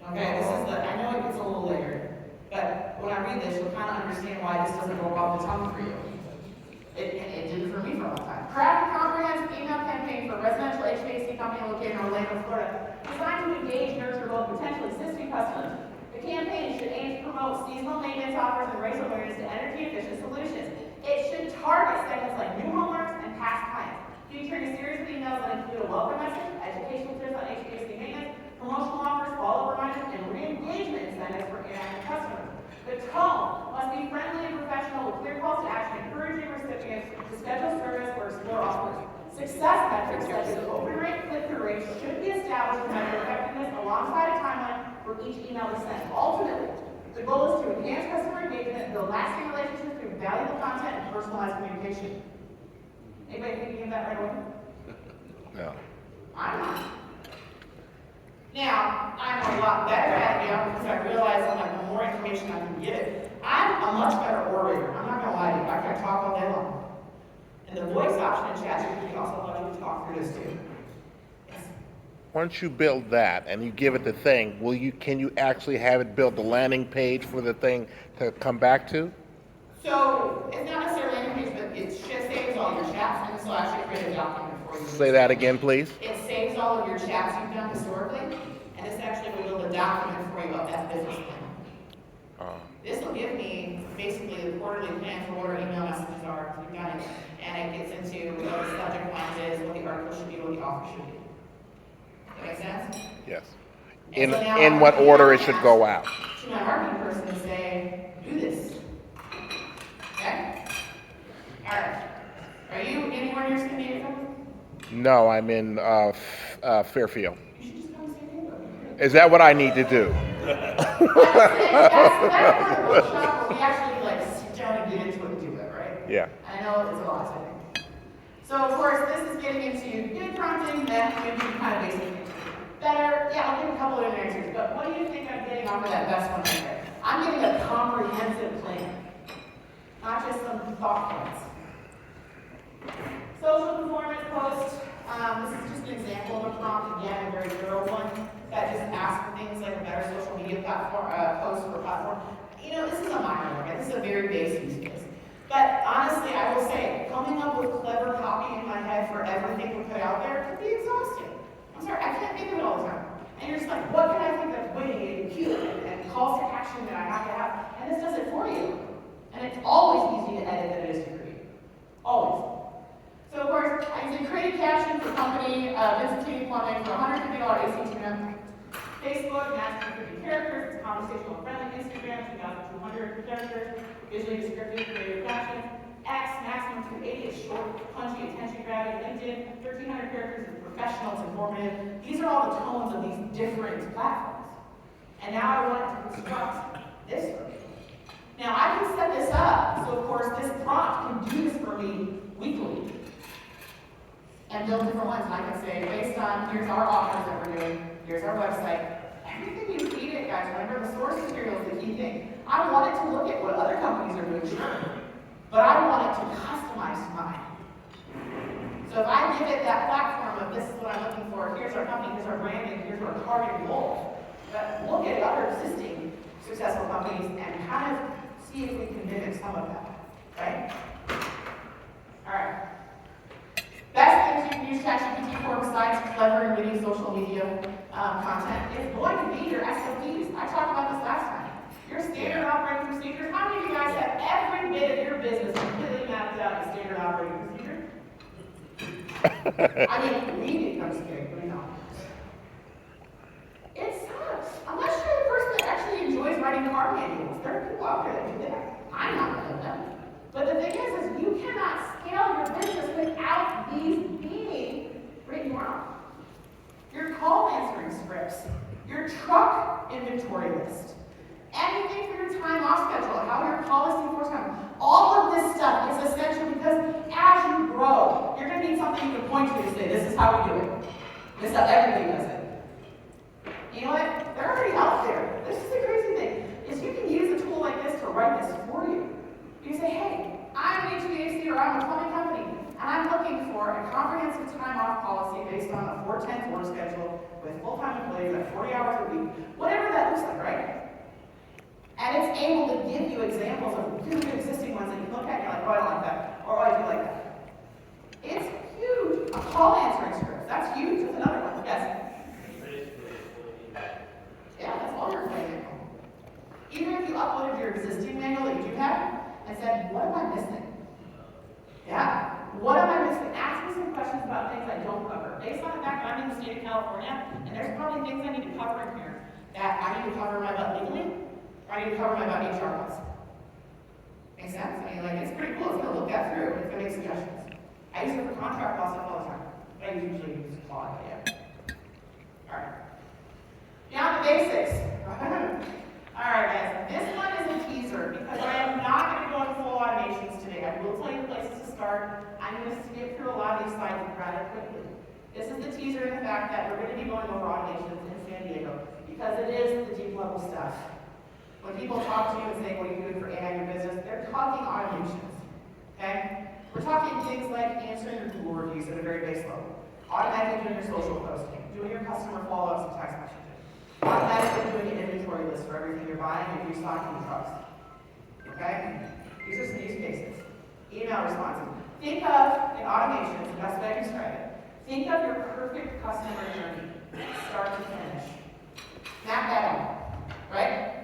Okay, this is I know it gets a little layered, but when I read this, you'll kind of understand why this doesn't roll off the tongue for you. It did for me for a long time. Craft a comprehensive email campaign for a residential HVAC company located in Orlando, Florida, designed to engage and nurture both potential existing customers. The campaign should aim to promote seasonal maintenance offers and raise awareness to energy-efficient solutions. It should target segments like new homeowners and past clients, featuring a series of emails that include a welcome message, educational tips on HVAC maintenance, promotional offers, follow-up reminders, and re-engagement incentives for inactive customers. The tone must be friendly and professional with clear calls to action, encouraging recipients to schedule service or explore offers. Success metrics such as open rate, click-through rate should be established to measure effectiveness alongside a timeline for each email we send. Ultimately, the goal is to enhance customer engagement, build lasting relationships through valuable content and personalized communication. Anybody thinking of that right away? No. I'm not. Now, I'm a lot better at it now because I realize I'm like, the more information I can give it. I'm a much better orator. I'm not going to lie to you. I can talk all day long. And the voice option in ChatGPT also allows you to talk through this too. Yes. Once you build that and you give it the thing, can you actually have it build the landing page for the thing to come back to? So, it's not necessarily a landing page, but it just saves all your chats, and this will actually create a document for you. Say that again, please. It saves all of your chats you've done historically, and this actually will build a document for you of that business plan. This will give me basically the quarterly plan for what our email messages are, we've done it, and it gets into what the subject line is, what the article should be, what the offer should be. Does that make sense? Yes. And so now In what order it should go out. To my marketing person and say, do this. Okay? Alright. Are you anywhere near San Diego? No, I'm in Fairfield. You should just come to San Diego. Is that what I need to do? That's part of the workshop where we actually like sit down and get into it and do it, right? Yeah. I know it's a lot, I think. So of course, this is getting into good prompting, then maybe kind of basic things. Better, yeah, I'll give a couple of answers, but what do you think I'm getting off of that best one right there? I'm getting a comprehensive plan, not just some thought points. Social performance post. This is just an example of a prompt, again, a very thorough one that just asks for things like a better social media platform, post or platform. You know, this is a minor one, right? This is a very basic use case. But honestly, I will say, coming up with clever copy in my head for everything we put out there can be exhausting. I'm sorry, I can't think of it all the time. And you're just like, what can I think that's witty and cute and calls to action that I have to have? And this does it for you. And it's always easy to edit than it is to create. Always. So of course, I use they're doing creative captions. X, maximum 280 is short, punchy, attention grabbing. LinkedIn, 1,300 characters is professional, it's informative. These are all the tones of these different platforms. And now I want to construct this for me. Now I can set this up, so of course this prompt can do this for me weekly. And build different ones, and I can say, based on, here's our offers that we're doing, here's our website. Everything you feed it, guys, remember the source material is the key thing. I want it to look at what other companies are doing, sure. But I want it to customize to mine. So if I give it that platform of this is what I'm looking for, here's our company, here's our branding, here's our target goal. But look at other existing successful companies and kind of see if we can mimic some of that, right? All right. Best things you can use ChatGPT for besides clever and witty social media content is going to be your SOPs. I talked about this last time. Your standard operating procedures. How many of you guys have every bit of your business completely mapped out in standard operating procedures? I mean, read it. I'm just kidding, but no. It sucks. Unless you're the person that actually enjoys writing car manuals. There are people out there that do that. I'm not one of them. But the thing is you cannot scale your business without these being written down. Your call answering scripts, your truck inventory list, anything for your time off schedule, how your policy for time, all of this stuff is essential because as you grow, you're going to need something you can point to say, this is how we do it. This is how everybody does it. You know what? They're already out there. This is the crazy thing, is you can use a tool like this to write this for you. You say, hey, I'm an HVAC or I'm a plumbing company, and I'm looking for a comprehensive time off policy based on a 410 work schedule with full-time employees at 40 hours a week, whatever that looks like, right? And it's able to give you examples of really good existing ones that you look at and you're like, oh, I don't like that, or oh, I do like that. It's huge. A call answering script, that's huge. That's another one. Yes? Yeah, that's all your manual. Even if you uploaded your existing manual that you do have, and said, what am I missing? Yeah, what am I missing? Ask me some questions about things I don't cover. Based on the fact that I'm in the state of California, and there's probably things I need to cover in here that I need to cover my butt legally, or I need to cover my butt HR wise. Make sense? I mean, like, it's pretty cool. It's going to look that through. It's going to make suggestions. I use it for contract law stuff all the time. I usually use law, yeah. All right. Now the basics. Alright guys, this one is a teaser because I am not going to go into full automations today. I will tell you places to start. I'm going to skip through a lot of these slides rather quickly. This is the teaser in the fact that we're going to be going over automations in San Diego because it is the deep level stuff. When people talk to you and say, what are you doing for AI in your business, they're talking automations. Okay? We're talking things like answering your Google reviews at a very base level, automatically doing your social posting, doing your customer follow-ups and text messages, automatically doing an inventory list for everything you're buying and restocking trucks. Okay? These are some use cases. Email responses. Think of, in automations, the best way I can describe it, think of your perfect customer journey, start to finish. Map that out, right?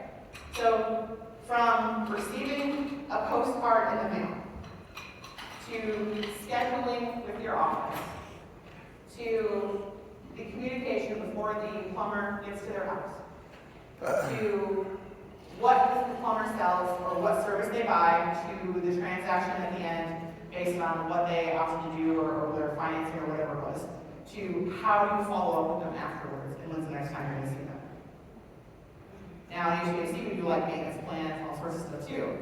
So, from receiving a postcard in the mail, to scheduling with your office, to the communication before the plumber gets to their house, to what the plumber sells or what service they buy, to the transaction at the end based on what they opted to do or their financing or whatever it was, to how do you follow up with them afterwards and when's the next time you're going to see them. Now, in HVAC, we do like maintenance plans and all sorts of stuff too.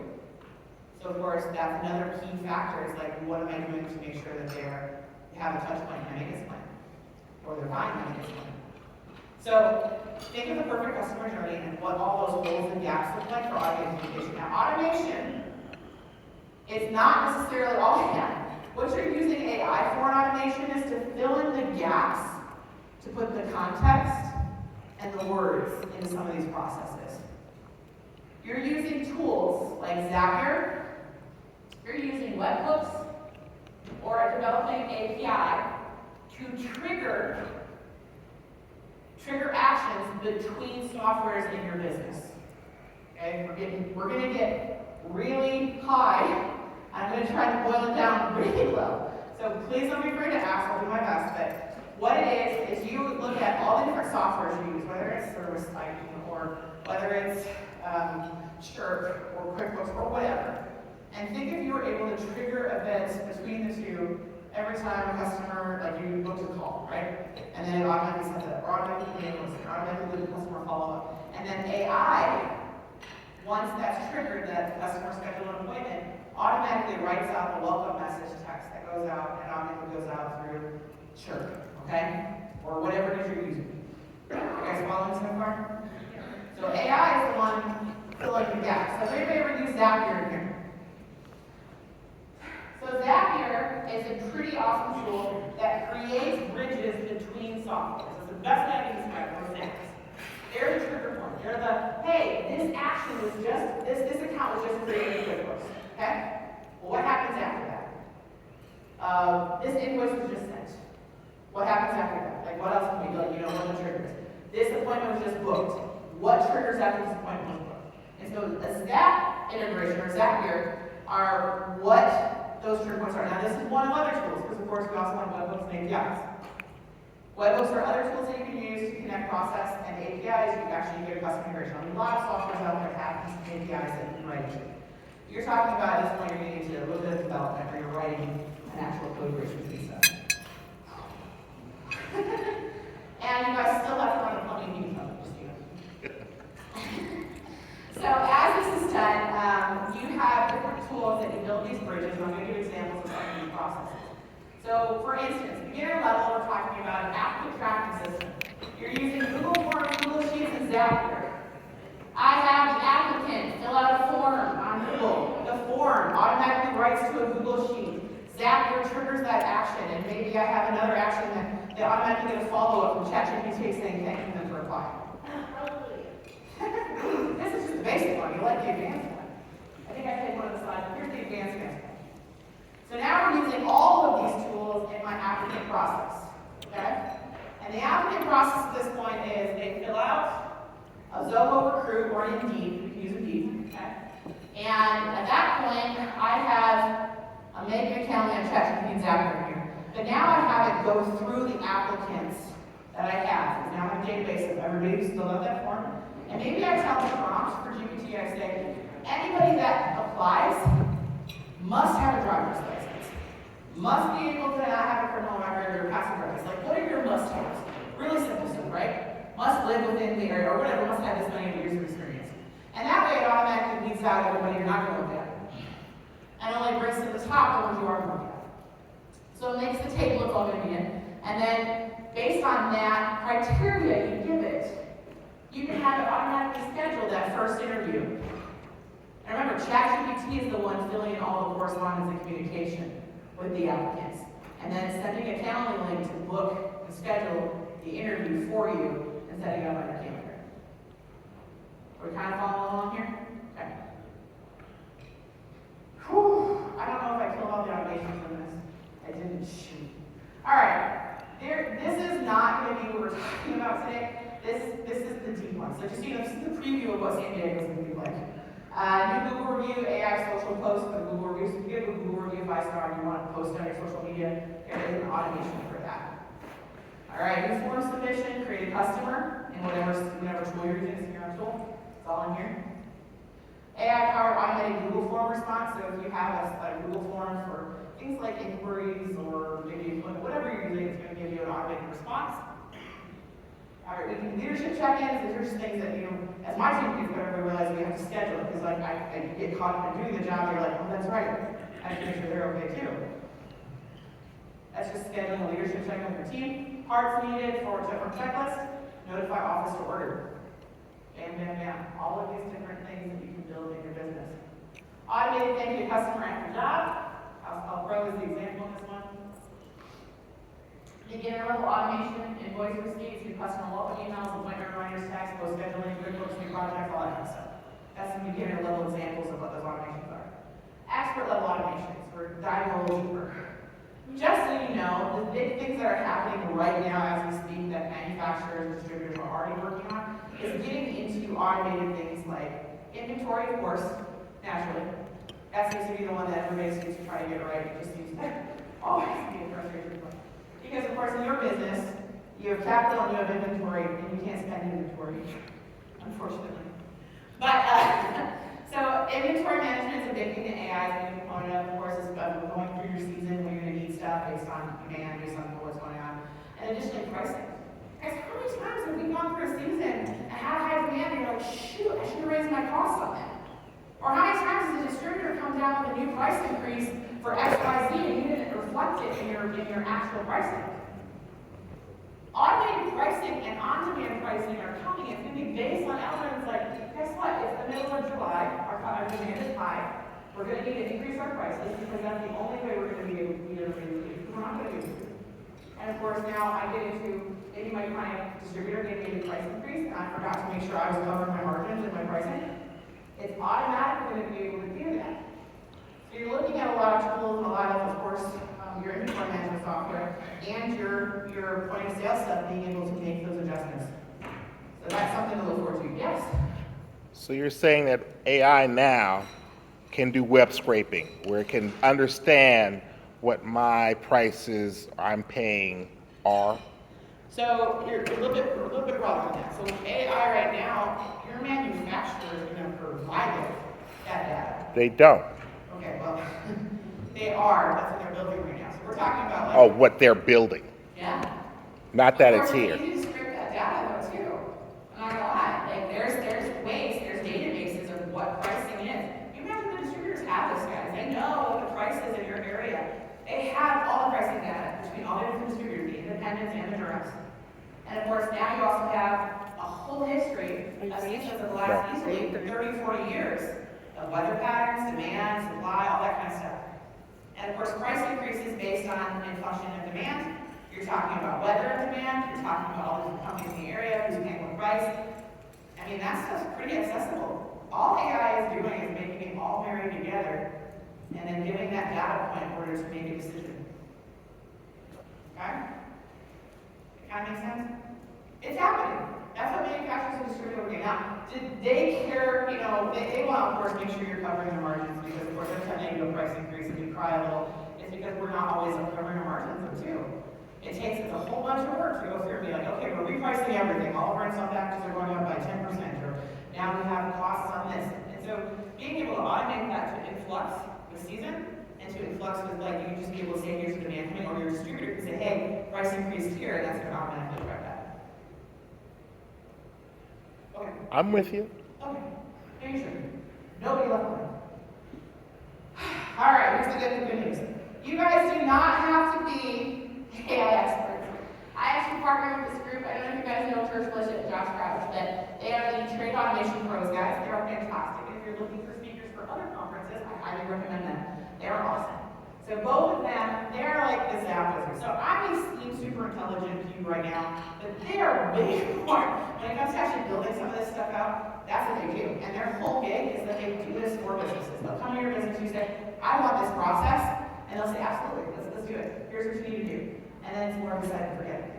So of course, that's another key factor is like, what am I doing to make sure that they have a touch point in my maintenance plan? Or they're buying my maintenance plan. So think of the perfect customer journey and what all those holes and gaps look like for automated communication. Now, automation is not necessarily all that. What you're using AI for in automation is to fill in the gaps, to put the context and the words into some of these processes. You're using tools like Zapier, you're using webhooks, or developing an API to trigger actions between softwares in your business. Okay, we're gonna get really high. I'm gonna try to boil it down really low. So please don't be afraid to ask, I'll do my best. But what it is you look at all the different softwares you use, whether it's ServiceTitan or whether it's Chirp or QuickBooks or whatever. And think if you were able to trigger events between the two every time a customer, like you booked a call, right? And then it automatically sends it, or automatically manuals, or automatically do the customer follow-up. And then AI, once that's triggered, that the customer scheduled an appointment, automatically writes out the welcome message text that goes out and automatically goes out through Chirp, okay? Or whatever it is you're using. You guys following so far? So AI is the one filling the gaps. So has anybody ever used Zapier in here? So Zapier is a pretty awesome tool that creates bridges between software. So it's the best way I can describe it, those apps. They're the trigger point. They're the, hey, this action was just, this account was just created in QuickBooks, okay? Well, what happens after that? This invoice was just sent. What happens after that? Like, what else can we do? Like, you know, what are the triggers? This appointment was just booked. What triggers after this appointment was booked? And so a Zap integration, or Zapier, are what those trigger points are. Now, this is one of other tools, because of course we also have webhooks and APIs. Webhooks are other tools that you can use to connect process, and APIs, you actually get a custom integration. A lot of software out there have custom APIs that you can write into. You're talking about at this point, you're getting into a little bit of development, or you're writing an actual code bridge between stuff. And you guys still have to run a plumbing heat pump, just so you know. So as this is done, you have different tools that you build these bridges. I'm going to give examples of some of these processes. So for instance, beginner level, we're talking about an applicant tracking system. You're using Google Forms, Google Sheets, and Zapier. I have the applicant fill out a form on Google. The form automatically writes to a Google Sheet. Zapier triggers that action, and maybe I have another action that automatically gets a follow-up from ChatGPT saying thank you for replying. This is just the basic one. You like the advanced one. I think I played one of the slides. Here's the advanced one. So now we're using all of these tools in my applicant process. Okay? And the applicant process at this point is they fill out a Zoho Recruit or Indeed. You can use Indeed. Okay? And at that point, I have a make an account and ChatGPT Zapier here. But now I have it go through the applicants that I have. So now I have a database of everybody who's filled out that form. And maybe I tell the prompt for GPT, I say, anybody that applies must have a driver's license. Must be able to have a criminal record or pass a drug test. Like, what are your must-haves? Really simple stuff, right? Must live within the area, or whatever, must have this many years of experience. And that way it automatically weeds out everybody you're not going to look at. And only brings to the top the ones you are going to look at. So it makes the table it's all going to be in. And then, based on that criteria you give it, you can have it automatically schedule that first interview. And remember, ChatGPT is the one filling in all the correspondence and communication with the applicants. And then sending a calendar link to book and schedule the interview for you and setting it up on your calendar. Are we kind of following along here? Okay. Whew. I don't know if I killed all the automations in this. I didn't shoot. All right. This is not going to be what we're talking about today. This is the deep one. So just so you know, this is the preview of what San Diego is going to be like. New Google review, AI social post for the Google reviews. If you get a Google review 5-star and you want to post on your social media, there is an automation for that. All right, new form submission, create a customer in whatever tool you're using, CRM tool. It's all in here. AI-powered automated Google form response. So if you have a Google form for things like inquiries or maybe whatever you're using, it's going to give you an automated response. All right, we can leadership check-ins. These are just things that, you know, as my team gets better, we realize we have to schedule it because, like, I get caught up in doing the job. You're like, oh, that's right. I have to make sure they're okay too. That's just scheduling a leadership check-in with your team. Parts needed for different checklists. Notify office to order. Bam, bam, bam. All of these different things that you can build in your business. Automated thank you to customer after job. I'll throw as the example in this one. Beginner level automation, invoice receipts, new customer welcome emails, appointment reminders, tax, post scheduling, QuickBooks, new projects, all that kind of stuff. That's some beginner level examples of what those automations are. Expert level automations, we're diving a little deeper. Just so you know, the big things that are happening right now as we speak that manufacturers and distributors are already working on is getting into automated things like inventory, of course, naturally. That seems to be the one that everybody seems to try to get right. It just seems to always be a frustration point. Because, of course, in your business, you have capital and you have inventory, and you can't spend inventory, unfortunately. But, So inventory management is a big thing that AI is being a component of. Of course, it's about going through your season when you're going to need stuff based on demand, based on what's going on. And additionally, pricing. Guys, how many times have we gone through a season and had high demand and you're like, shoot, I should have raised my costs on that? Or how many times has a distributor come down with a new price increase for X, Y, Z and you didn't reflect it in your actual pricing? Automated pricing and on-demand pricing are coming. It's going to be based on algorithms like, guess what? It's the middle of July. Our demand is high. We're going to need to increase our prices because that's the only way we're going to be able to meet everybody's needs. We're not going to do it. And of course, now I get into maybe my client distributor gave me a price increase and I forgot to make sure I was covering my margins and my pricing. It's automatically going to be able to do that. So you're looking at a lot of tools and a lot of course, your inventory management software and your point of sale stuff being able to make those adjustments. So that's something to look forward to. Yes? So you're saying that AI now can do web scraping, where it can understand what my prices I'm paying are? So you're a little bit broader than that. So with AI right now, your manufacturer is going to provide that data. They don't. Okay, well, they are. That's what they're building right now. So we're talking about like. Oh, what they're building. Yeah. Not that Of it's course, here. you need to scrape that data though too. I'm not gonna lie. Like there's ways, there's databases of what pricing is. You imagine the distributors have this, guys. They know what the price is in your area. They have all the pricing data between all the different distributors, the independents and the directs. And of course, now you also have a whole history of seasons of the last easily 30, 40 years of weather patterns, demand, supply, all that kind of stuff. And of course, price increases based on in function of demand. You're talking about weather and demand. You're talking about all the different companies in the area, who's paying what price. I mean, that stuff's pretty accessible. All AI is doing is making it all married together and then giving that data point in order to make a decision. Okay? It kind of makes sense? It's happening. That's what manufacturers and distributors are doing now. Did they care, they want, of course, make sure you're covering the margins because, of course, every time they do a price increase and you cry a little, it's because we're not always covering our margins, though, too. It takes us a whole bunch of work to go through and be like, okay, we're repricing everything. All of our install packages are going up by 10%, or now we have costs on this. And so being able to automate that to influx with season and to influx with like you can just be able to say here's the demand coming, or your distributor can say, hey, price increase here, and that's going to automatically correct that. Okay. I'm with you. Okay. Make sure. Nobody left behind. All right, here's the good news. You guys do not have to be AI experts. I actually partner with this group. I don't know if you guys know Church Bishop and Josh Crouch, but they are the trade automation pros, guys. They are fantastic. If you're looking for speakers for other conferences, I highly recommend them. They are awesome. So both of them, they're like the Zap wizards. So I may seem super intelligent to you right now, but they are way more. When it comes to actually building some of this stuff out, that's what they do. And their whole gig is that they do this for businesses. They'll come to your business, you say, I want this process, and they'll say, absolutely, let's do it. Here's what you need to do. And then it's more of a set and forget it.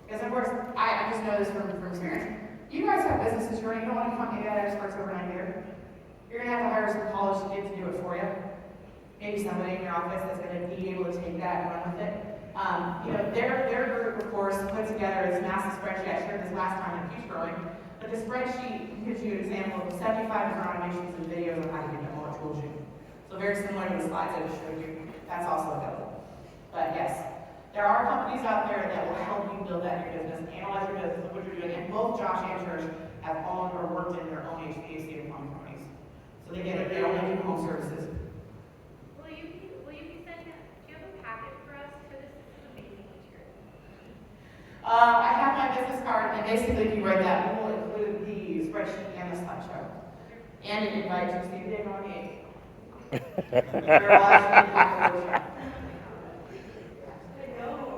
Because of course, I just know this from experience. You guys have businesses you're running, you don't want to become AI experts overnight here. You're going to have to hire some college kid to do it for you. Maybe somebody in your office that's going to be able to take that and run with it. Their group, of course, put together this massive spreadsheet. I shared this last time and it keeps growing. But the spreadsheet gives you an example of 75 different automations and videos on how to get them all tools you. So very similar to the slides I just showed you. That's also available. But yes, there are companies out there that will help you build out your business, analyze your business, look what you're doing. And both Josh and Church have owned or worked in their own HVAC and plumbing companies. So they get it. They only do home services. Will you be sending out, do you have a packet for us for this? This is amazing material. I have my business card, and basically if you write that, we will include the spreadsheet and the slideshow. And an invite to Steve Day on the 8th. You're allowed to be back in the workshop.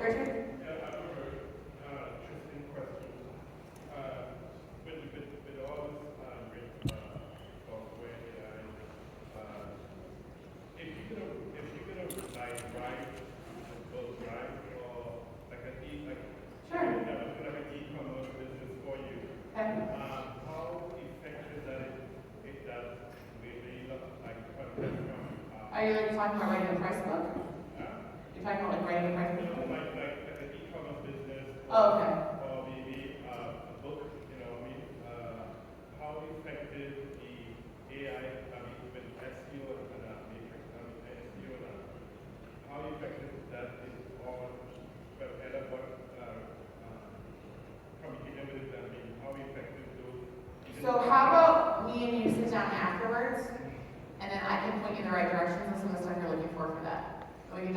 Richard? Interesting question. With all this great software AI, if you're gonna drive both drive or like Sure. like an e-commerce business for you, Okay. how effective that really look like content from? Are you talking about writing a price book? You're talking about like writing a price book? Like an e-commerce business. Oh, okay. Or maybe a book, how effective the AI,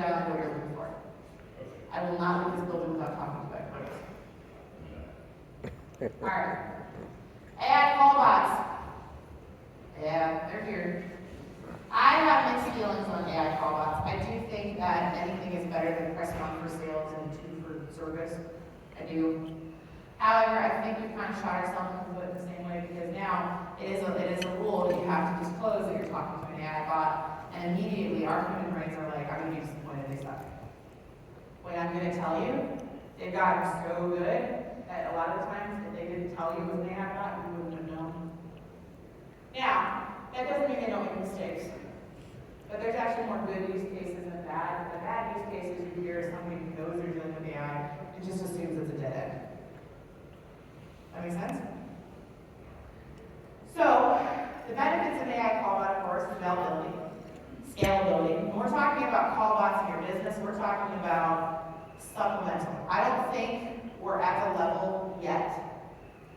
exactly what you're looking for. I will not leave this building without talking to you. Alright. AI call bots. Yeah, they're here. I have mixed feelings on AI call bots. I do think that anything is better than press 1 for sales and 2 for service. I do. However, I think we've kind of shot ourselves in the foot the same way because now it is a rule that you have to disclose that you're talking to an AI bot, and immediately our human brains are like, I'm going to be disappointed they suck. When I'm going to tell you, they've gotten so good that a lot of times if they didn't tell you what they had bot, you wouldn't have known. Now, that doesn't mean they don't make mistakes. But there's actually more good use cases than bad. The bad use cases you hear is somebody who knows they're dealing with AI and just assumes it's a dead end. That makes sense? So, the benefits of AI callbot, of course, is availability, scalability. When we're talking about callbots in your business, we're talking about supplemental. I don't think we're at the level yet,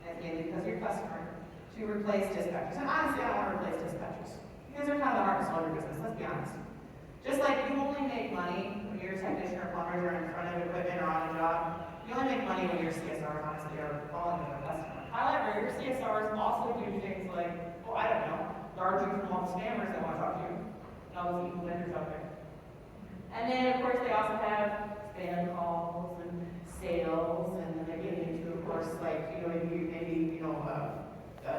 and maybe because you're a customer, to replace dispatchers. And honestly, I don't want to replace dispatchers. You guys are kind of the heart and soul of your business, let's be honest. Just like you only make money when your technician or plumbers are in front of equipment or on a job, you only make money when your CSRs honestly are calling with a customer. However, your CSRs also do things like, well, I don't know, guard you from all the spammers that want to talk to you, and all those evil vendors out there. And then, of course, they also have spam calls and sales, and then they get into, of course, like, maybe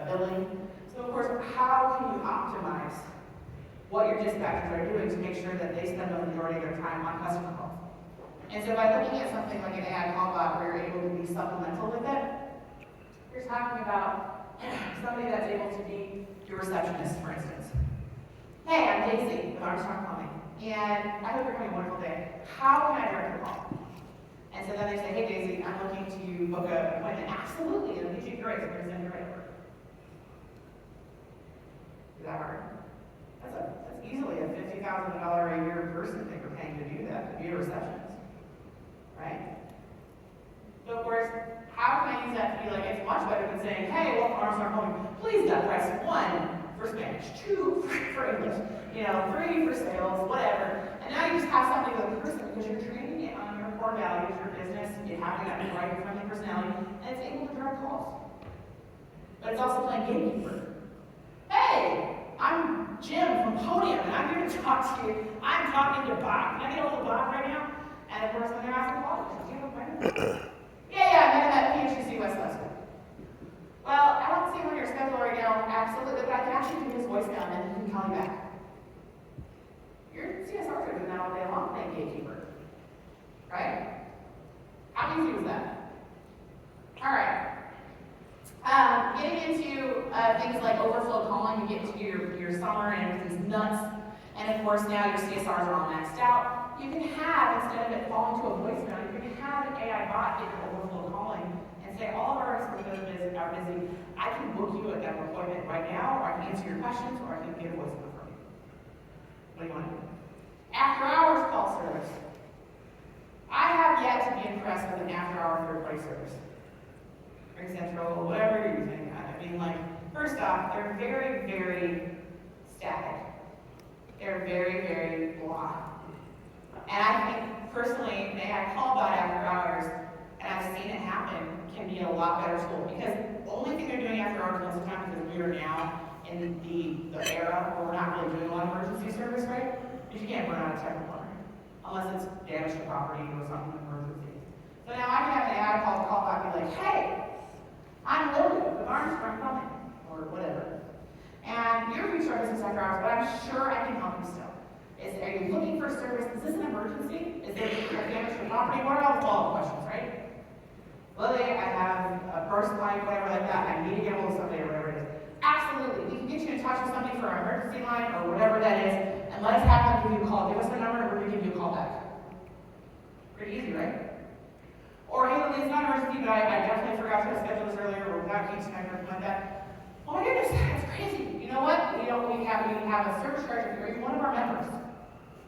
billing. So, of course, how can you optimize what your dispatchers are doing to make sure that they spend the majority of their time on customer calls? And so by looking at something like an AI callbot where you're able to be supplemental with it, you're talking about somebody that's able to be your receptionist, for instance. Hey, I'm Daisy with Armstrong Plumbing, and I hope you're having a wonderful day. How can I direct your call? And so then they say, hey Daisy, I'm looking to book an appointment. Absolutely, it'll be great. We're going to send you right over. Is that hard? That's easily a $50,000 a year person that you're paying to do that, to be a receptionist. Right? So of course, how can I use that to be like, it's much better than saying, hey, welcome to Armstrong Plumbing. Please press 1 for Spanish, 2 for English, 3 for sales, whatever. And now you just have something with a person because you're training it on your core values, your business, you having that bright, friendly personality, and it's able to direct calls. But it's also playing gatekeeper. Hey, I'm Jim from Podium, and I'm here to talk to you. I'm talking to Bob. Can I get a hold of Bob right now? And of course, when they're asking questions, do you have a friend? Yeah, I met him at PHC West last week. Well, I don't see him on your schedule right now, absolutely, but I can actually do his voicemail and then he can call you back. Your CSRs are doing that all day long, playing gatekeeper. Right? How easy was that? All right. Getting into things like overflow calling, you get into your summer and everything's nuts. And of course, now your CSRs are all maxed out. You can have, instead of it falling to a voicemail, you can have an AI bot get your overflow calling and say, all of our representatives are busy. I can book you at that appointment right now, or I can answer your questions, or I can get a voicemail from you. What do you want to do? After hours call service. I have yet to be impressed with an after hour third-party service. Ring Central, whatever you're using. I mean, like, first off, they're very, very static. They're very, very blah. And I think, personally, an AI callbot after hours, and I've seen it happen, can be a lot better tool. Because the only thing they're doing after hours most of the time, because we are now in the era where we're not really doing a lot of emergency service, right? Because you can't burn out a tech requirement. Unless it's damage to property or something emergency. So now I can have an AI callback be like, hey, I'm Lily with Armstrong Plumbing, or whatever. And you're reaching our business after hours, but I'm sure I can help you still. Are you looking for service? Is this an emergency? Is there damage to property? What are all the follow-up questions, right? Lily, I have a burst pipe, whatever like that. I need to get a hold of somebody or whatever it is. Absolutely. We can get you in touch with somebody for our emergency line or whatever that is, and let us have them give you a call. Give us the number and we're going to give you a call back. Pretty easy, right? Or, hey, Lily, it's not an emergency, but I definitely forgot to schedule this earlier, or without keep tonight or something like that. Oh my goodness, that's crazy. You know what? We have a service charge for one of our members.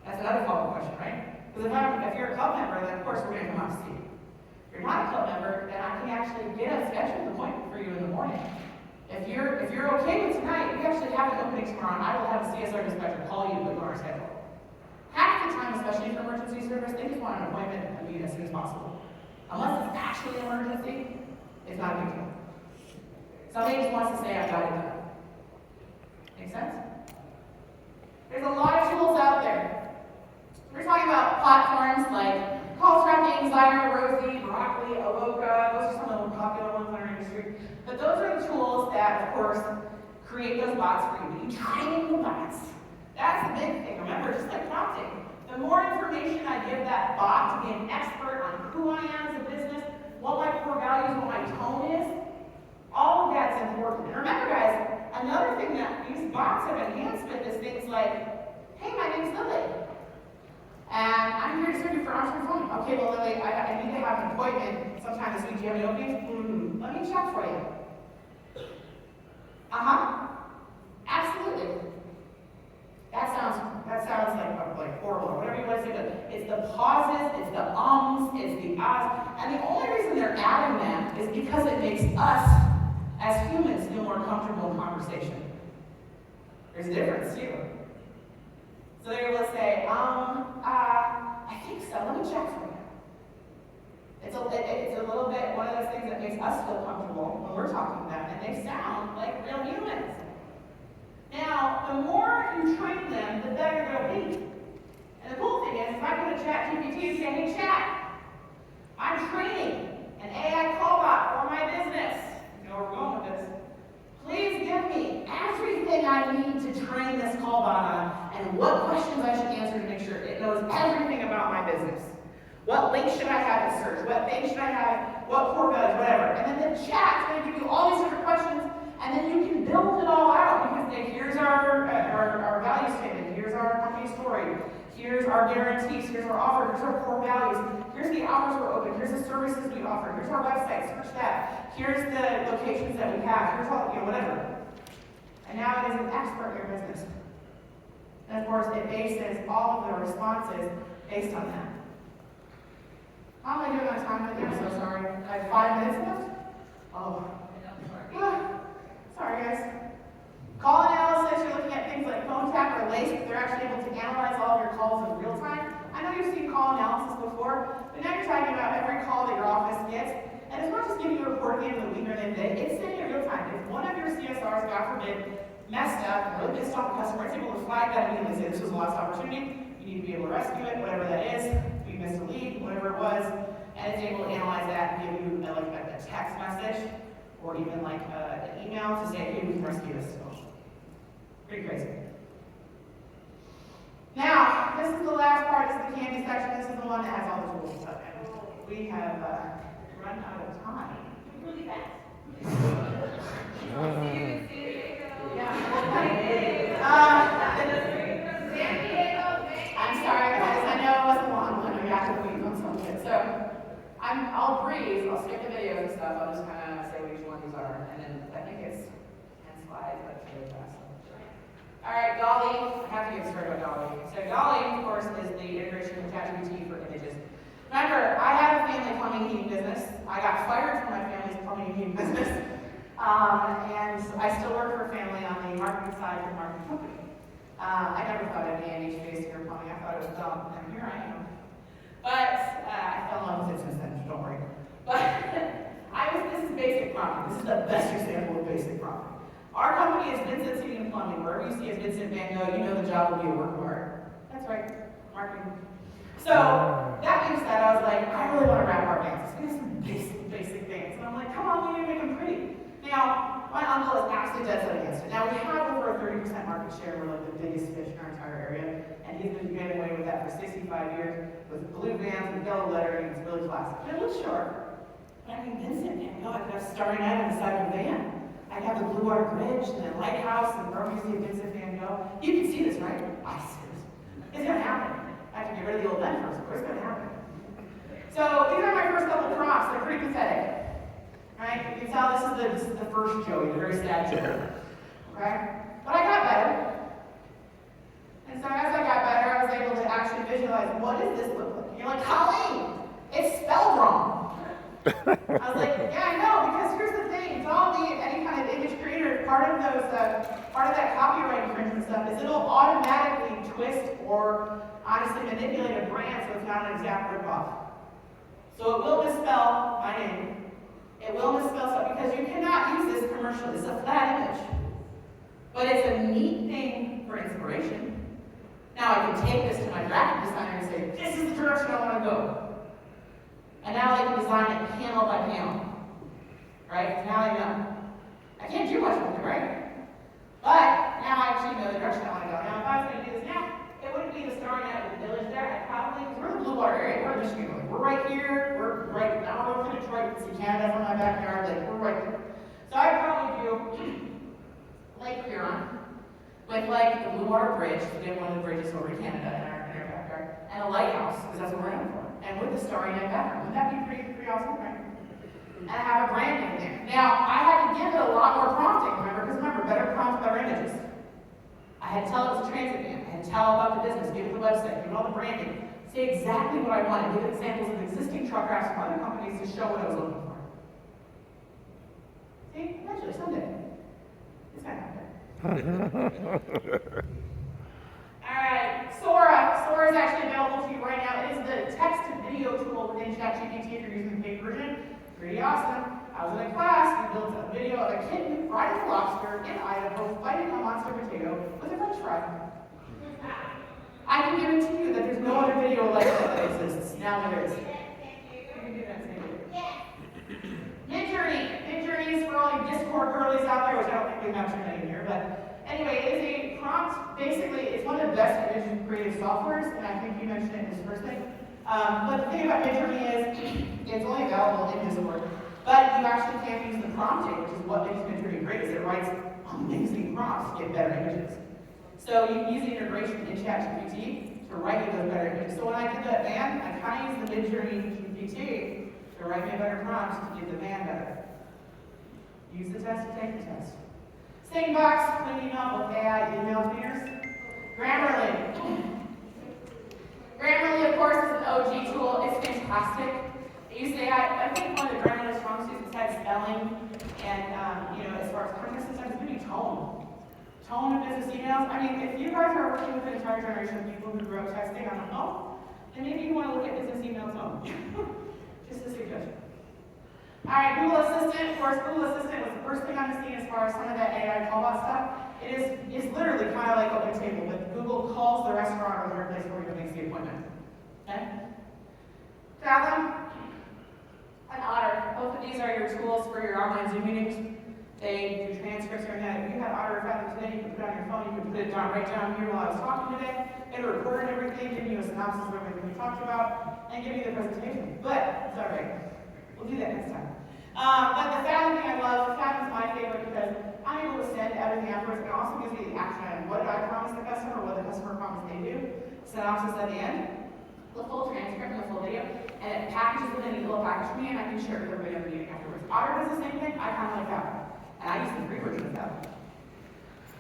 That's another follow-up question, right? Because if you're a club member, then of course we're going to come out to see you. If you're not a club member, then I can actually get a scheduled appointment for you in the morning. If you're okay with tonight, we actually have an opening tomorrow, and I will have a CSR dispatcher call you to put on our schedule. Half the time, especially for emergency service, they just want an appointment as soon as possible. Unless it's actually an emergency, it's not a big deal. Somebody just wants to say, I've got it done. Make sense? There's a lot of tools out there. We're talking about platforms like call tracking, Zyra, Rosie, Broccoli, Avoca. Those are some of the more popular ones in our industry. But those are the tools that, of course, create those bots for you. You train the bots. That's the big thing. Remember, just like prompting. The more information I give that bot to be an expert on who I am as a business, what my core values, what my tone is, all of that's important. And remember, guys, another thing that these bots have enhanced with is things like, hey, my name's Lily. And I'm here to serve you for answering phone. Okay, well, Lily, I need to have an appointment sometime this week. Do you have any openings? Let me check for you. Absolutely. That sounds like horrible or whatever you want to say, but it's the pauses, it's the it's the ahs, and the only reason they're adding them is because it makes us as humans feel more comfortable in conversation. There's a difference too. So they're able to say, I think so, let me check for you. It's a little bit one of those things that makes us feel comfortable when we're talking to them, and they sound like real humans. Now, the more you train them, the better they'll be. And the cool thing is, if I go to ChatGPT and say, hey chat, I'm training an AI callbot for my business. You know where we're going with this. Please give me everything I need to train this callbot on and what questions I should answer to make sure it knows everything about my business. What link should I have in search? What thing should I have? What core values? Whatever. And then the chat's going to give you all these different questions, and then you can build it all out. You can say, here's our value statement. Here's our company story. Here's our guarantees. Here's our offer. Here's our core values. Here's the hours we're open. Here's the services we offer. Here's our website. Search that. Here's the locations that we have. Here's all, whatever. And now it is an expert in your business. And of course, it bases all of the responses based on that. How am I doing on time with you? I'm so sorry. I have 5 minutes left? Oh. Sorry, guys. Call analysis, you're looking at things like phone tap or LACE, but they're actually able to analyze all of your calls in real time. I know you've seen call analysis before, but now you're talking about every call that your office gets. And it's not just giving you a report at the end of the week or the end of the day, it's saying in real time. If one of your CSRs, God forbid, messed up, really pissed off a customer, it's able to flag that immediately and say, this was a lost opportunity, you need to be able to rescue it, whatever that is, we missed a lead, whatever it was, and it's able to analyze that and give you a text message, or even like an email to say, hey, we can rescue this. Pretty crazy. Now, this is the last part, this is the candy section, this is the one that has all the tools and stuff. And we have run out of time. Really fast. I'm sorry, guys. I know it wasn't long, but I got to leave on something. So, I'll breeze. I'll skip the videos and stuff. I'll just kind of say which one these are, and then I think it's 10 slides, but it's really fast. All right, Dolly. I have to get started about Dolly. So, Dolly, of course, is the integration with ChatGPT for images. Remember, I have a family plumbing heating business. I got fired from my family's plumbing heating business. And I still work for a family on the marketing side of the marketing company. I never thought I'd be an HVAC or plumbing. I thought it was dumb, and here I am. But I fell in love with it since then, don't worry. But this is basic prompting. This is the best example of basic prompting. Our company is Vincent Heating and Plumbing. Wherever you see a Vincent Van Gogh, you know the job will be a work of art. That's right, marketing. So that being said, I was like, I really want to wrap our bands. These are basic things. And I'm like, come on, we need to make them pretty. Now, my uncle is absolutely dead set against it. Now, we have over a 30% market share. We're like the biggest fish in our entire area. And he's been getting away with that for 65 years with blue vans and yellow lettering. It's really classic. But it looks sharp. But I mean, Vincent Van Gogh, I could have starting out on the side of the van. I have the Blue Water Bridge and the lighthouse and wherever you see Vincent Van Gogh. You can see this, right? I see this. It's going to happen. I have to get rid of the old men first. Of course, it's going to happen. So these are my first couple prompts. They're pretty pathetic. Right? You can tell this is the first Joey, the very sad Joey. Okay? But I got better. And so as I got better, I was able to actually visualize, what does this look like? And you're like, Colleen, it's spelled wrong. I was like, yeah, I know, because here's the thing. Dolly, any kind of image creator, part of that copyright infringement stuff is it'll automatically twist or, I obviously manipulate a brand so it's not an exact ripoff. So it will misspell my name. It will misspell stuff because you cannot use this commercially. It's a flat image. But it's a neat thing for inspiration. Now I can take this to my graphic designer and say, this is the direction I want to go. And now they can design it panel by panel. Right? Now they know. I can't do much with it, right? But now I actually know the direction I want to go. Now if I was going to do this now, it wouldn't be the starting out with the village there. I'd probably, because we're in the Blue Water area, we're in Michigan. Like, we're right here, we're right, now we're looking at Detroit, you can see Canada from my backyard, like we're right there. So I'd probably do Lake Huron with like the Blue Water Bridge, we have one of the bridges over to Canada in our backyard, and a lighthouse, because that's what we're aiming for. And with the starry night background. Wouldn't that be pretty awesome, right? And I have a brand name there. Now, I had to give it a lot more prompting, because remember, better prompts, better images. I had to tell it was a transit van. I had to tell about the business, give it the website, give it all the branding, say exactly what I wanted, give it examples of existing truck routes from other companies to show what I was looking for. See, eventually, someday, it's gonna happen. All right, Sora. Sora is actually available to you right now. It is the text-to-video tool within ChatGPT if you're using the paid version. Pretty awesome. I was in a class, we built a video of a kitten riding a lobster in Idaho fighting a monster potato with a french fry. I can guarantee you that there's no other video like that exists. Now there is. You can do that same video. Midjourney. Midjourney is for all you Discord girlies out there, which I don't think we have too many here, but anyway, it is a prompt. Basically, it's one of the best image creative softwares, and I think you mentioned it in this first thing. But the thing about Midjourney is it's only available in Discord, but you actually can't use the prompting, which is what makes Midjourney great, is it writes amazing prompts to get better images. So you can use the integration in ChatGPT to write you those better images. So when I did that van, I kind of used the Midjourney GPT to write me a better prompt to get the van better. Use the test to take the test. Sandbox, cleaning up with AI email cleaners. Grammarly. Grammarly, of course, is an OG tool. It's fantastic. It uses AI. I think one of the Grammarly strong suits besides spelling and, as far as context and stuff, is going to be tone. Tone of business emails. I mean, if you guys are working with an entire generation of people who grew up texting on a phone, then maybe you want to look at business email tone. Just a suggestion. All right, Google Assistant. Of course, Google Assistant was the first thing on the scene as far as some of that AI callbot stuff. It's literally kind of like OpenTable, but Google calls the restaurant or the place where you makes the appointment. Okay? Fathom and Otter. Both of these are your tools for your online Zoom meetings. They do transcripts or anything. If you had Otter or Fathom today, you could put it on your phone, you could put it down right down here while I was talking today. It'll record everything, give you a synopsis of everything we talked about, and give you the presentation. But it's all right. We'll do that next time. But the Fathom thing I love, Fathom's my favorite because I'm able to send everything afterwards. It also gives me the action item. What did I promise the customer? What did the customer promise they do? Synopsis at the end, the full transcript, and the full video, and it packages it in a little package for me, and I can share it with everybody in the meeting afterwards. Otter does the same thing. I kind of like Fathom, and I use the free version of Fathom.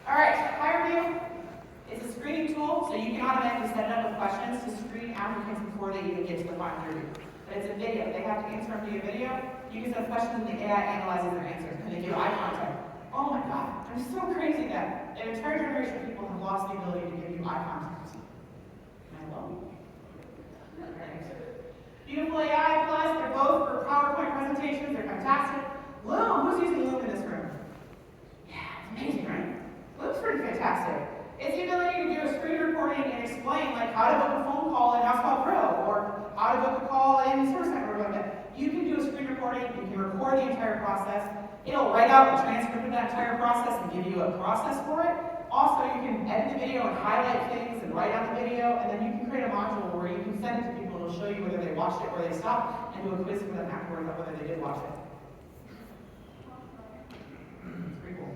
All right, HireVue. It's a screening tool, so you can automatically set it up with questions to screen applicants before they even get to the final interview. But it's a video. They have to answer them via video. You can send questions and the AI analyzes their answers, and they do eye contact. Oh my God, I'm so crazy that an entire generation of people have lost the ability to give you eye contact. And I love you. Beautiful AI Plus, they're both for PowerPoint presentations. They're fantastic. Loom, who's using Loom in this room? Yeah, it's amazing, right? Loom's pretty fantastic. It's the ability to do a screen recording and explain like how to book a phone call in HouseCall Pro or how to book a call in SourceNet or whatever. You can do a screen recording, you can record the entire process. It'll write out the transcript of that entire process and give you a process for it. Also, you can edit the video and highlight things and write out the video, and then you can create a module where you can send it to people and it'll show you whether they watched it or they stopped, and do a quiz for them afterwards on whether they did watch it. It's pretty cool.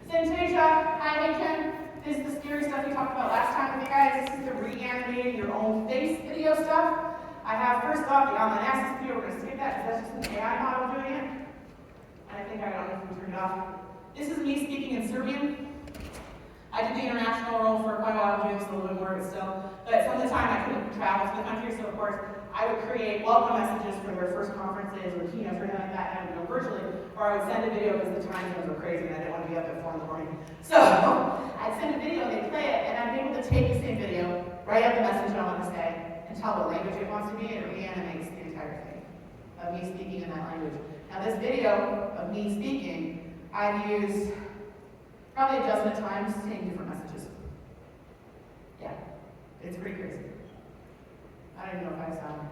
Synthesia, hi Ken. This is the scary stuff we talked about last time with you guys. This is the reanimating your own face video stuff. I have first off the online access video. We're going to skip that because that's just an AI model doing it. And I think I don't know if we turned it off. This is me speaking in Serbian. I did the international role for quite a while. I'm doing this a little bit more, but still. But some of the time I couldn't travel to the country, so of course I would create welcome messages for their first conferences or keynotes or anything like that, and I would go virtually, or I would send a video because the time zones were crazy and I didn't want to be up at 4 in the morning. So I'd send a video, they'd play it, and I'd be able to take the same video write up the message I want to say, and tell what language it wants to be, and it reanimates the entire thing of me speaking in that language. Now this video of me speaking, I've used probably a dozen times saying different messages. Yeah, it's pretty crazy. I don't even know if I sound.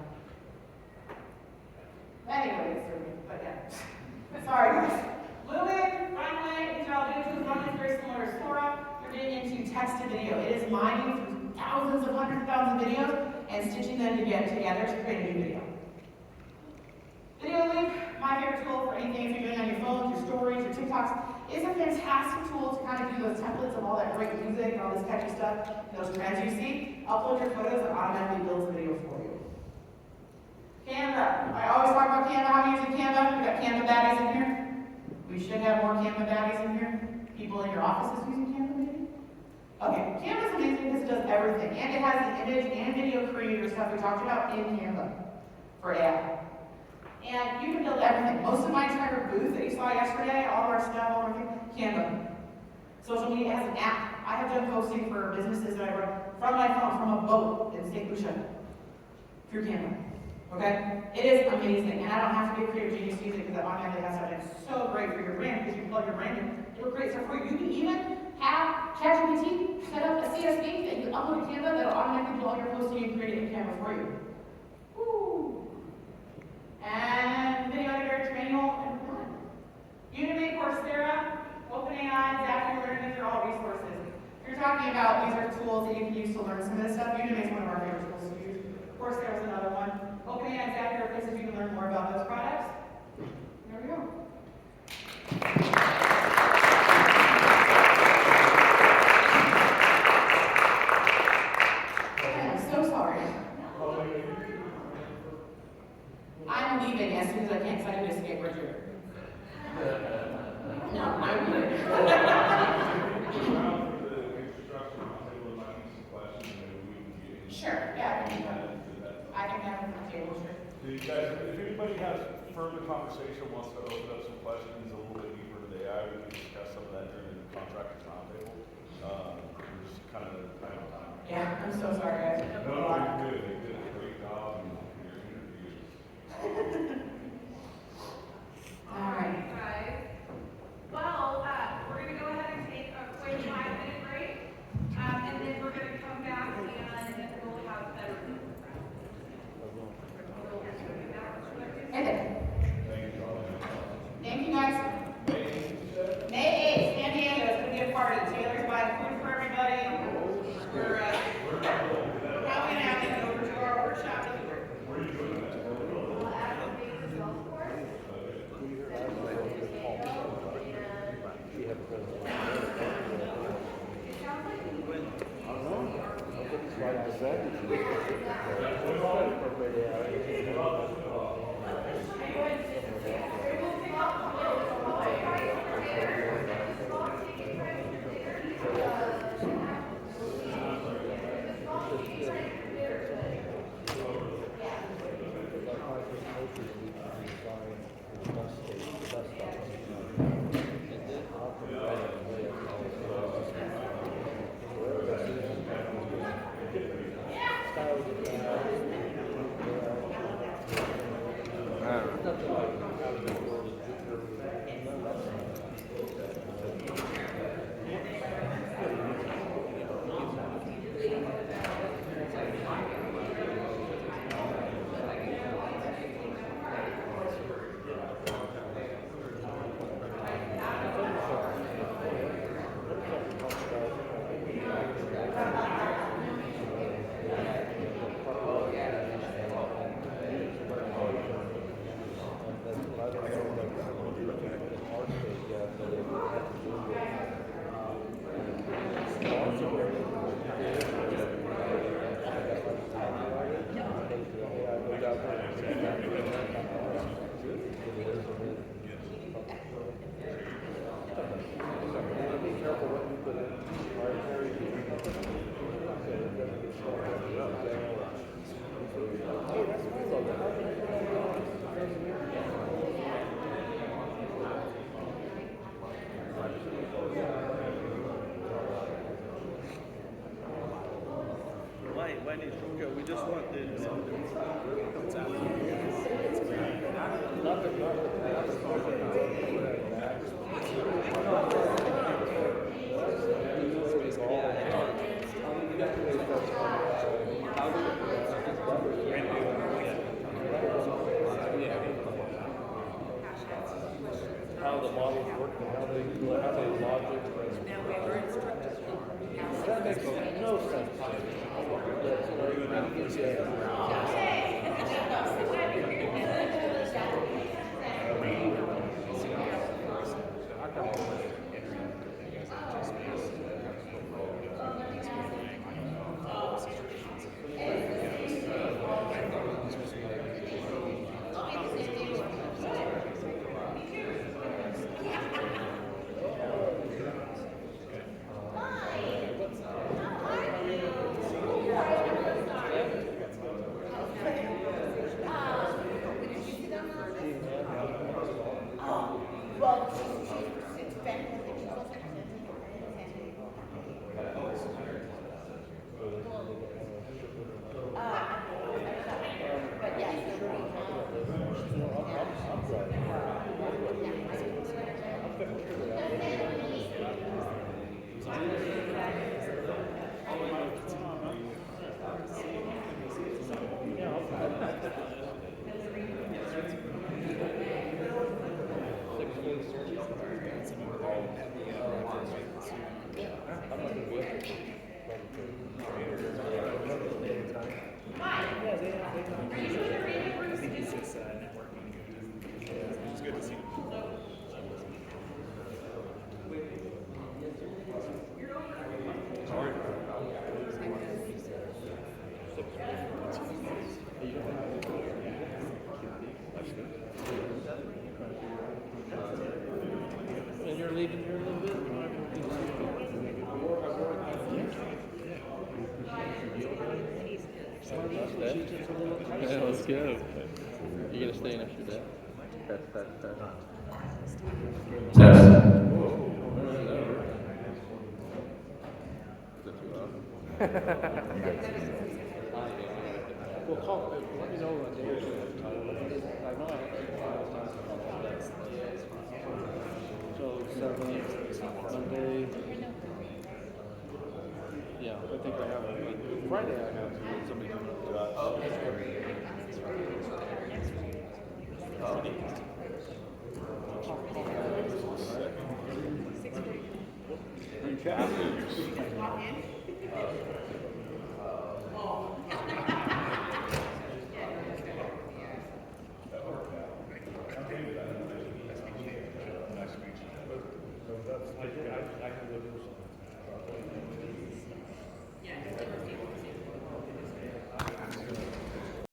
Anyways, but yeah. Sorry guys. Lumen, Runway, these are all video tools. Runway is very similar to Sora. You're getting into text to video. It is mining through thousands of hundreds of thousands of videos and stitching them together to create a new video. Video Link, my favorite tool for anything if you're doing on your phones, your stories, your TikToks, is a fantastic tool to kind of do those templates of all that great music and all this catchy stuff, those trends you see. Upload your photos and automatically builds the video for you. Canva. I always talk about Canva, how I'm using Canva. We've got Canva baddies in here. We should have more Canva baddies in here. People in your offices using Canva maybe? Okay, Canva's amazing because it does everything. And it has the image and video creator stuff we talked about in Canva for AI. And you can build everything. Most of my entire booth that you saw yesterday, all of our stuff, all of everything, Canva. Social media has an app. I have done posting for businesses that I run from my phone, from a boat in St. Lucia, through Canva. Okay? It is amazing. And I don't have to be a creative genius to use it because it automatically has stuff. It's so great for your brand because you plug your brand in. It'll create stuff for you. You can even have ChatGPT set up a CSV that you upload to Canva that'll automatically do all your posting and create it in Canva for you. Woo! And video editor, manual, and done. Udemy, Coursera, OpenAI, Zapier Learning, these are all resources. If you're talking about these are tools that you can use to learn some of this stuff, Udemy is one of our favorite tools to use. Coursera is another one. OpenAI and Zapier are places you can learn more about those products. There we go. I'm so sorry. I'm leaving as soon as I can because I need to escape Richard. No, I'm good. Around for the instruction, I'll take a look at some questions and we can get into Sure, yeah, that. I can have a table, sure. Do you guys, if anybody has further conversation, wants to open up some questions a little bit deeper to the AI, we can discuss some of that during the contractors roundtable. We're just kind of time. Yeah, I'm so sorry, guys. No, you're good. They did a great job in your interviews. All right. Guys. Well, we're gonna go ahead and take a quick 5-minute break, and then we're gonna come back and we'll have better. Hey there. Thank you, guys. May 8th, San Diego, it's gonna be a party. Taylor's buying food for everybody. We're probably gonna have to go over to our workshop. How the models work and how they logic. That makes no sense. And you're leaving here a little bit? Yeah, let's go. You gonna stay next to that? Test. Well, call, let me know when they're I know. So, 7th, Monday. Yeah, I think I have, Friday I have somebody coming up to us. Recap.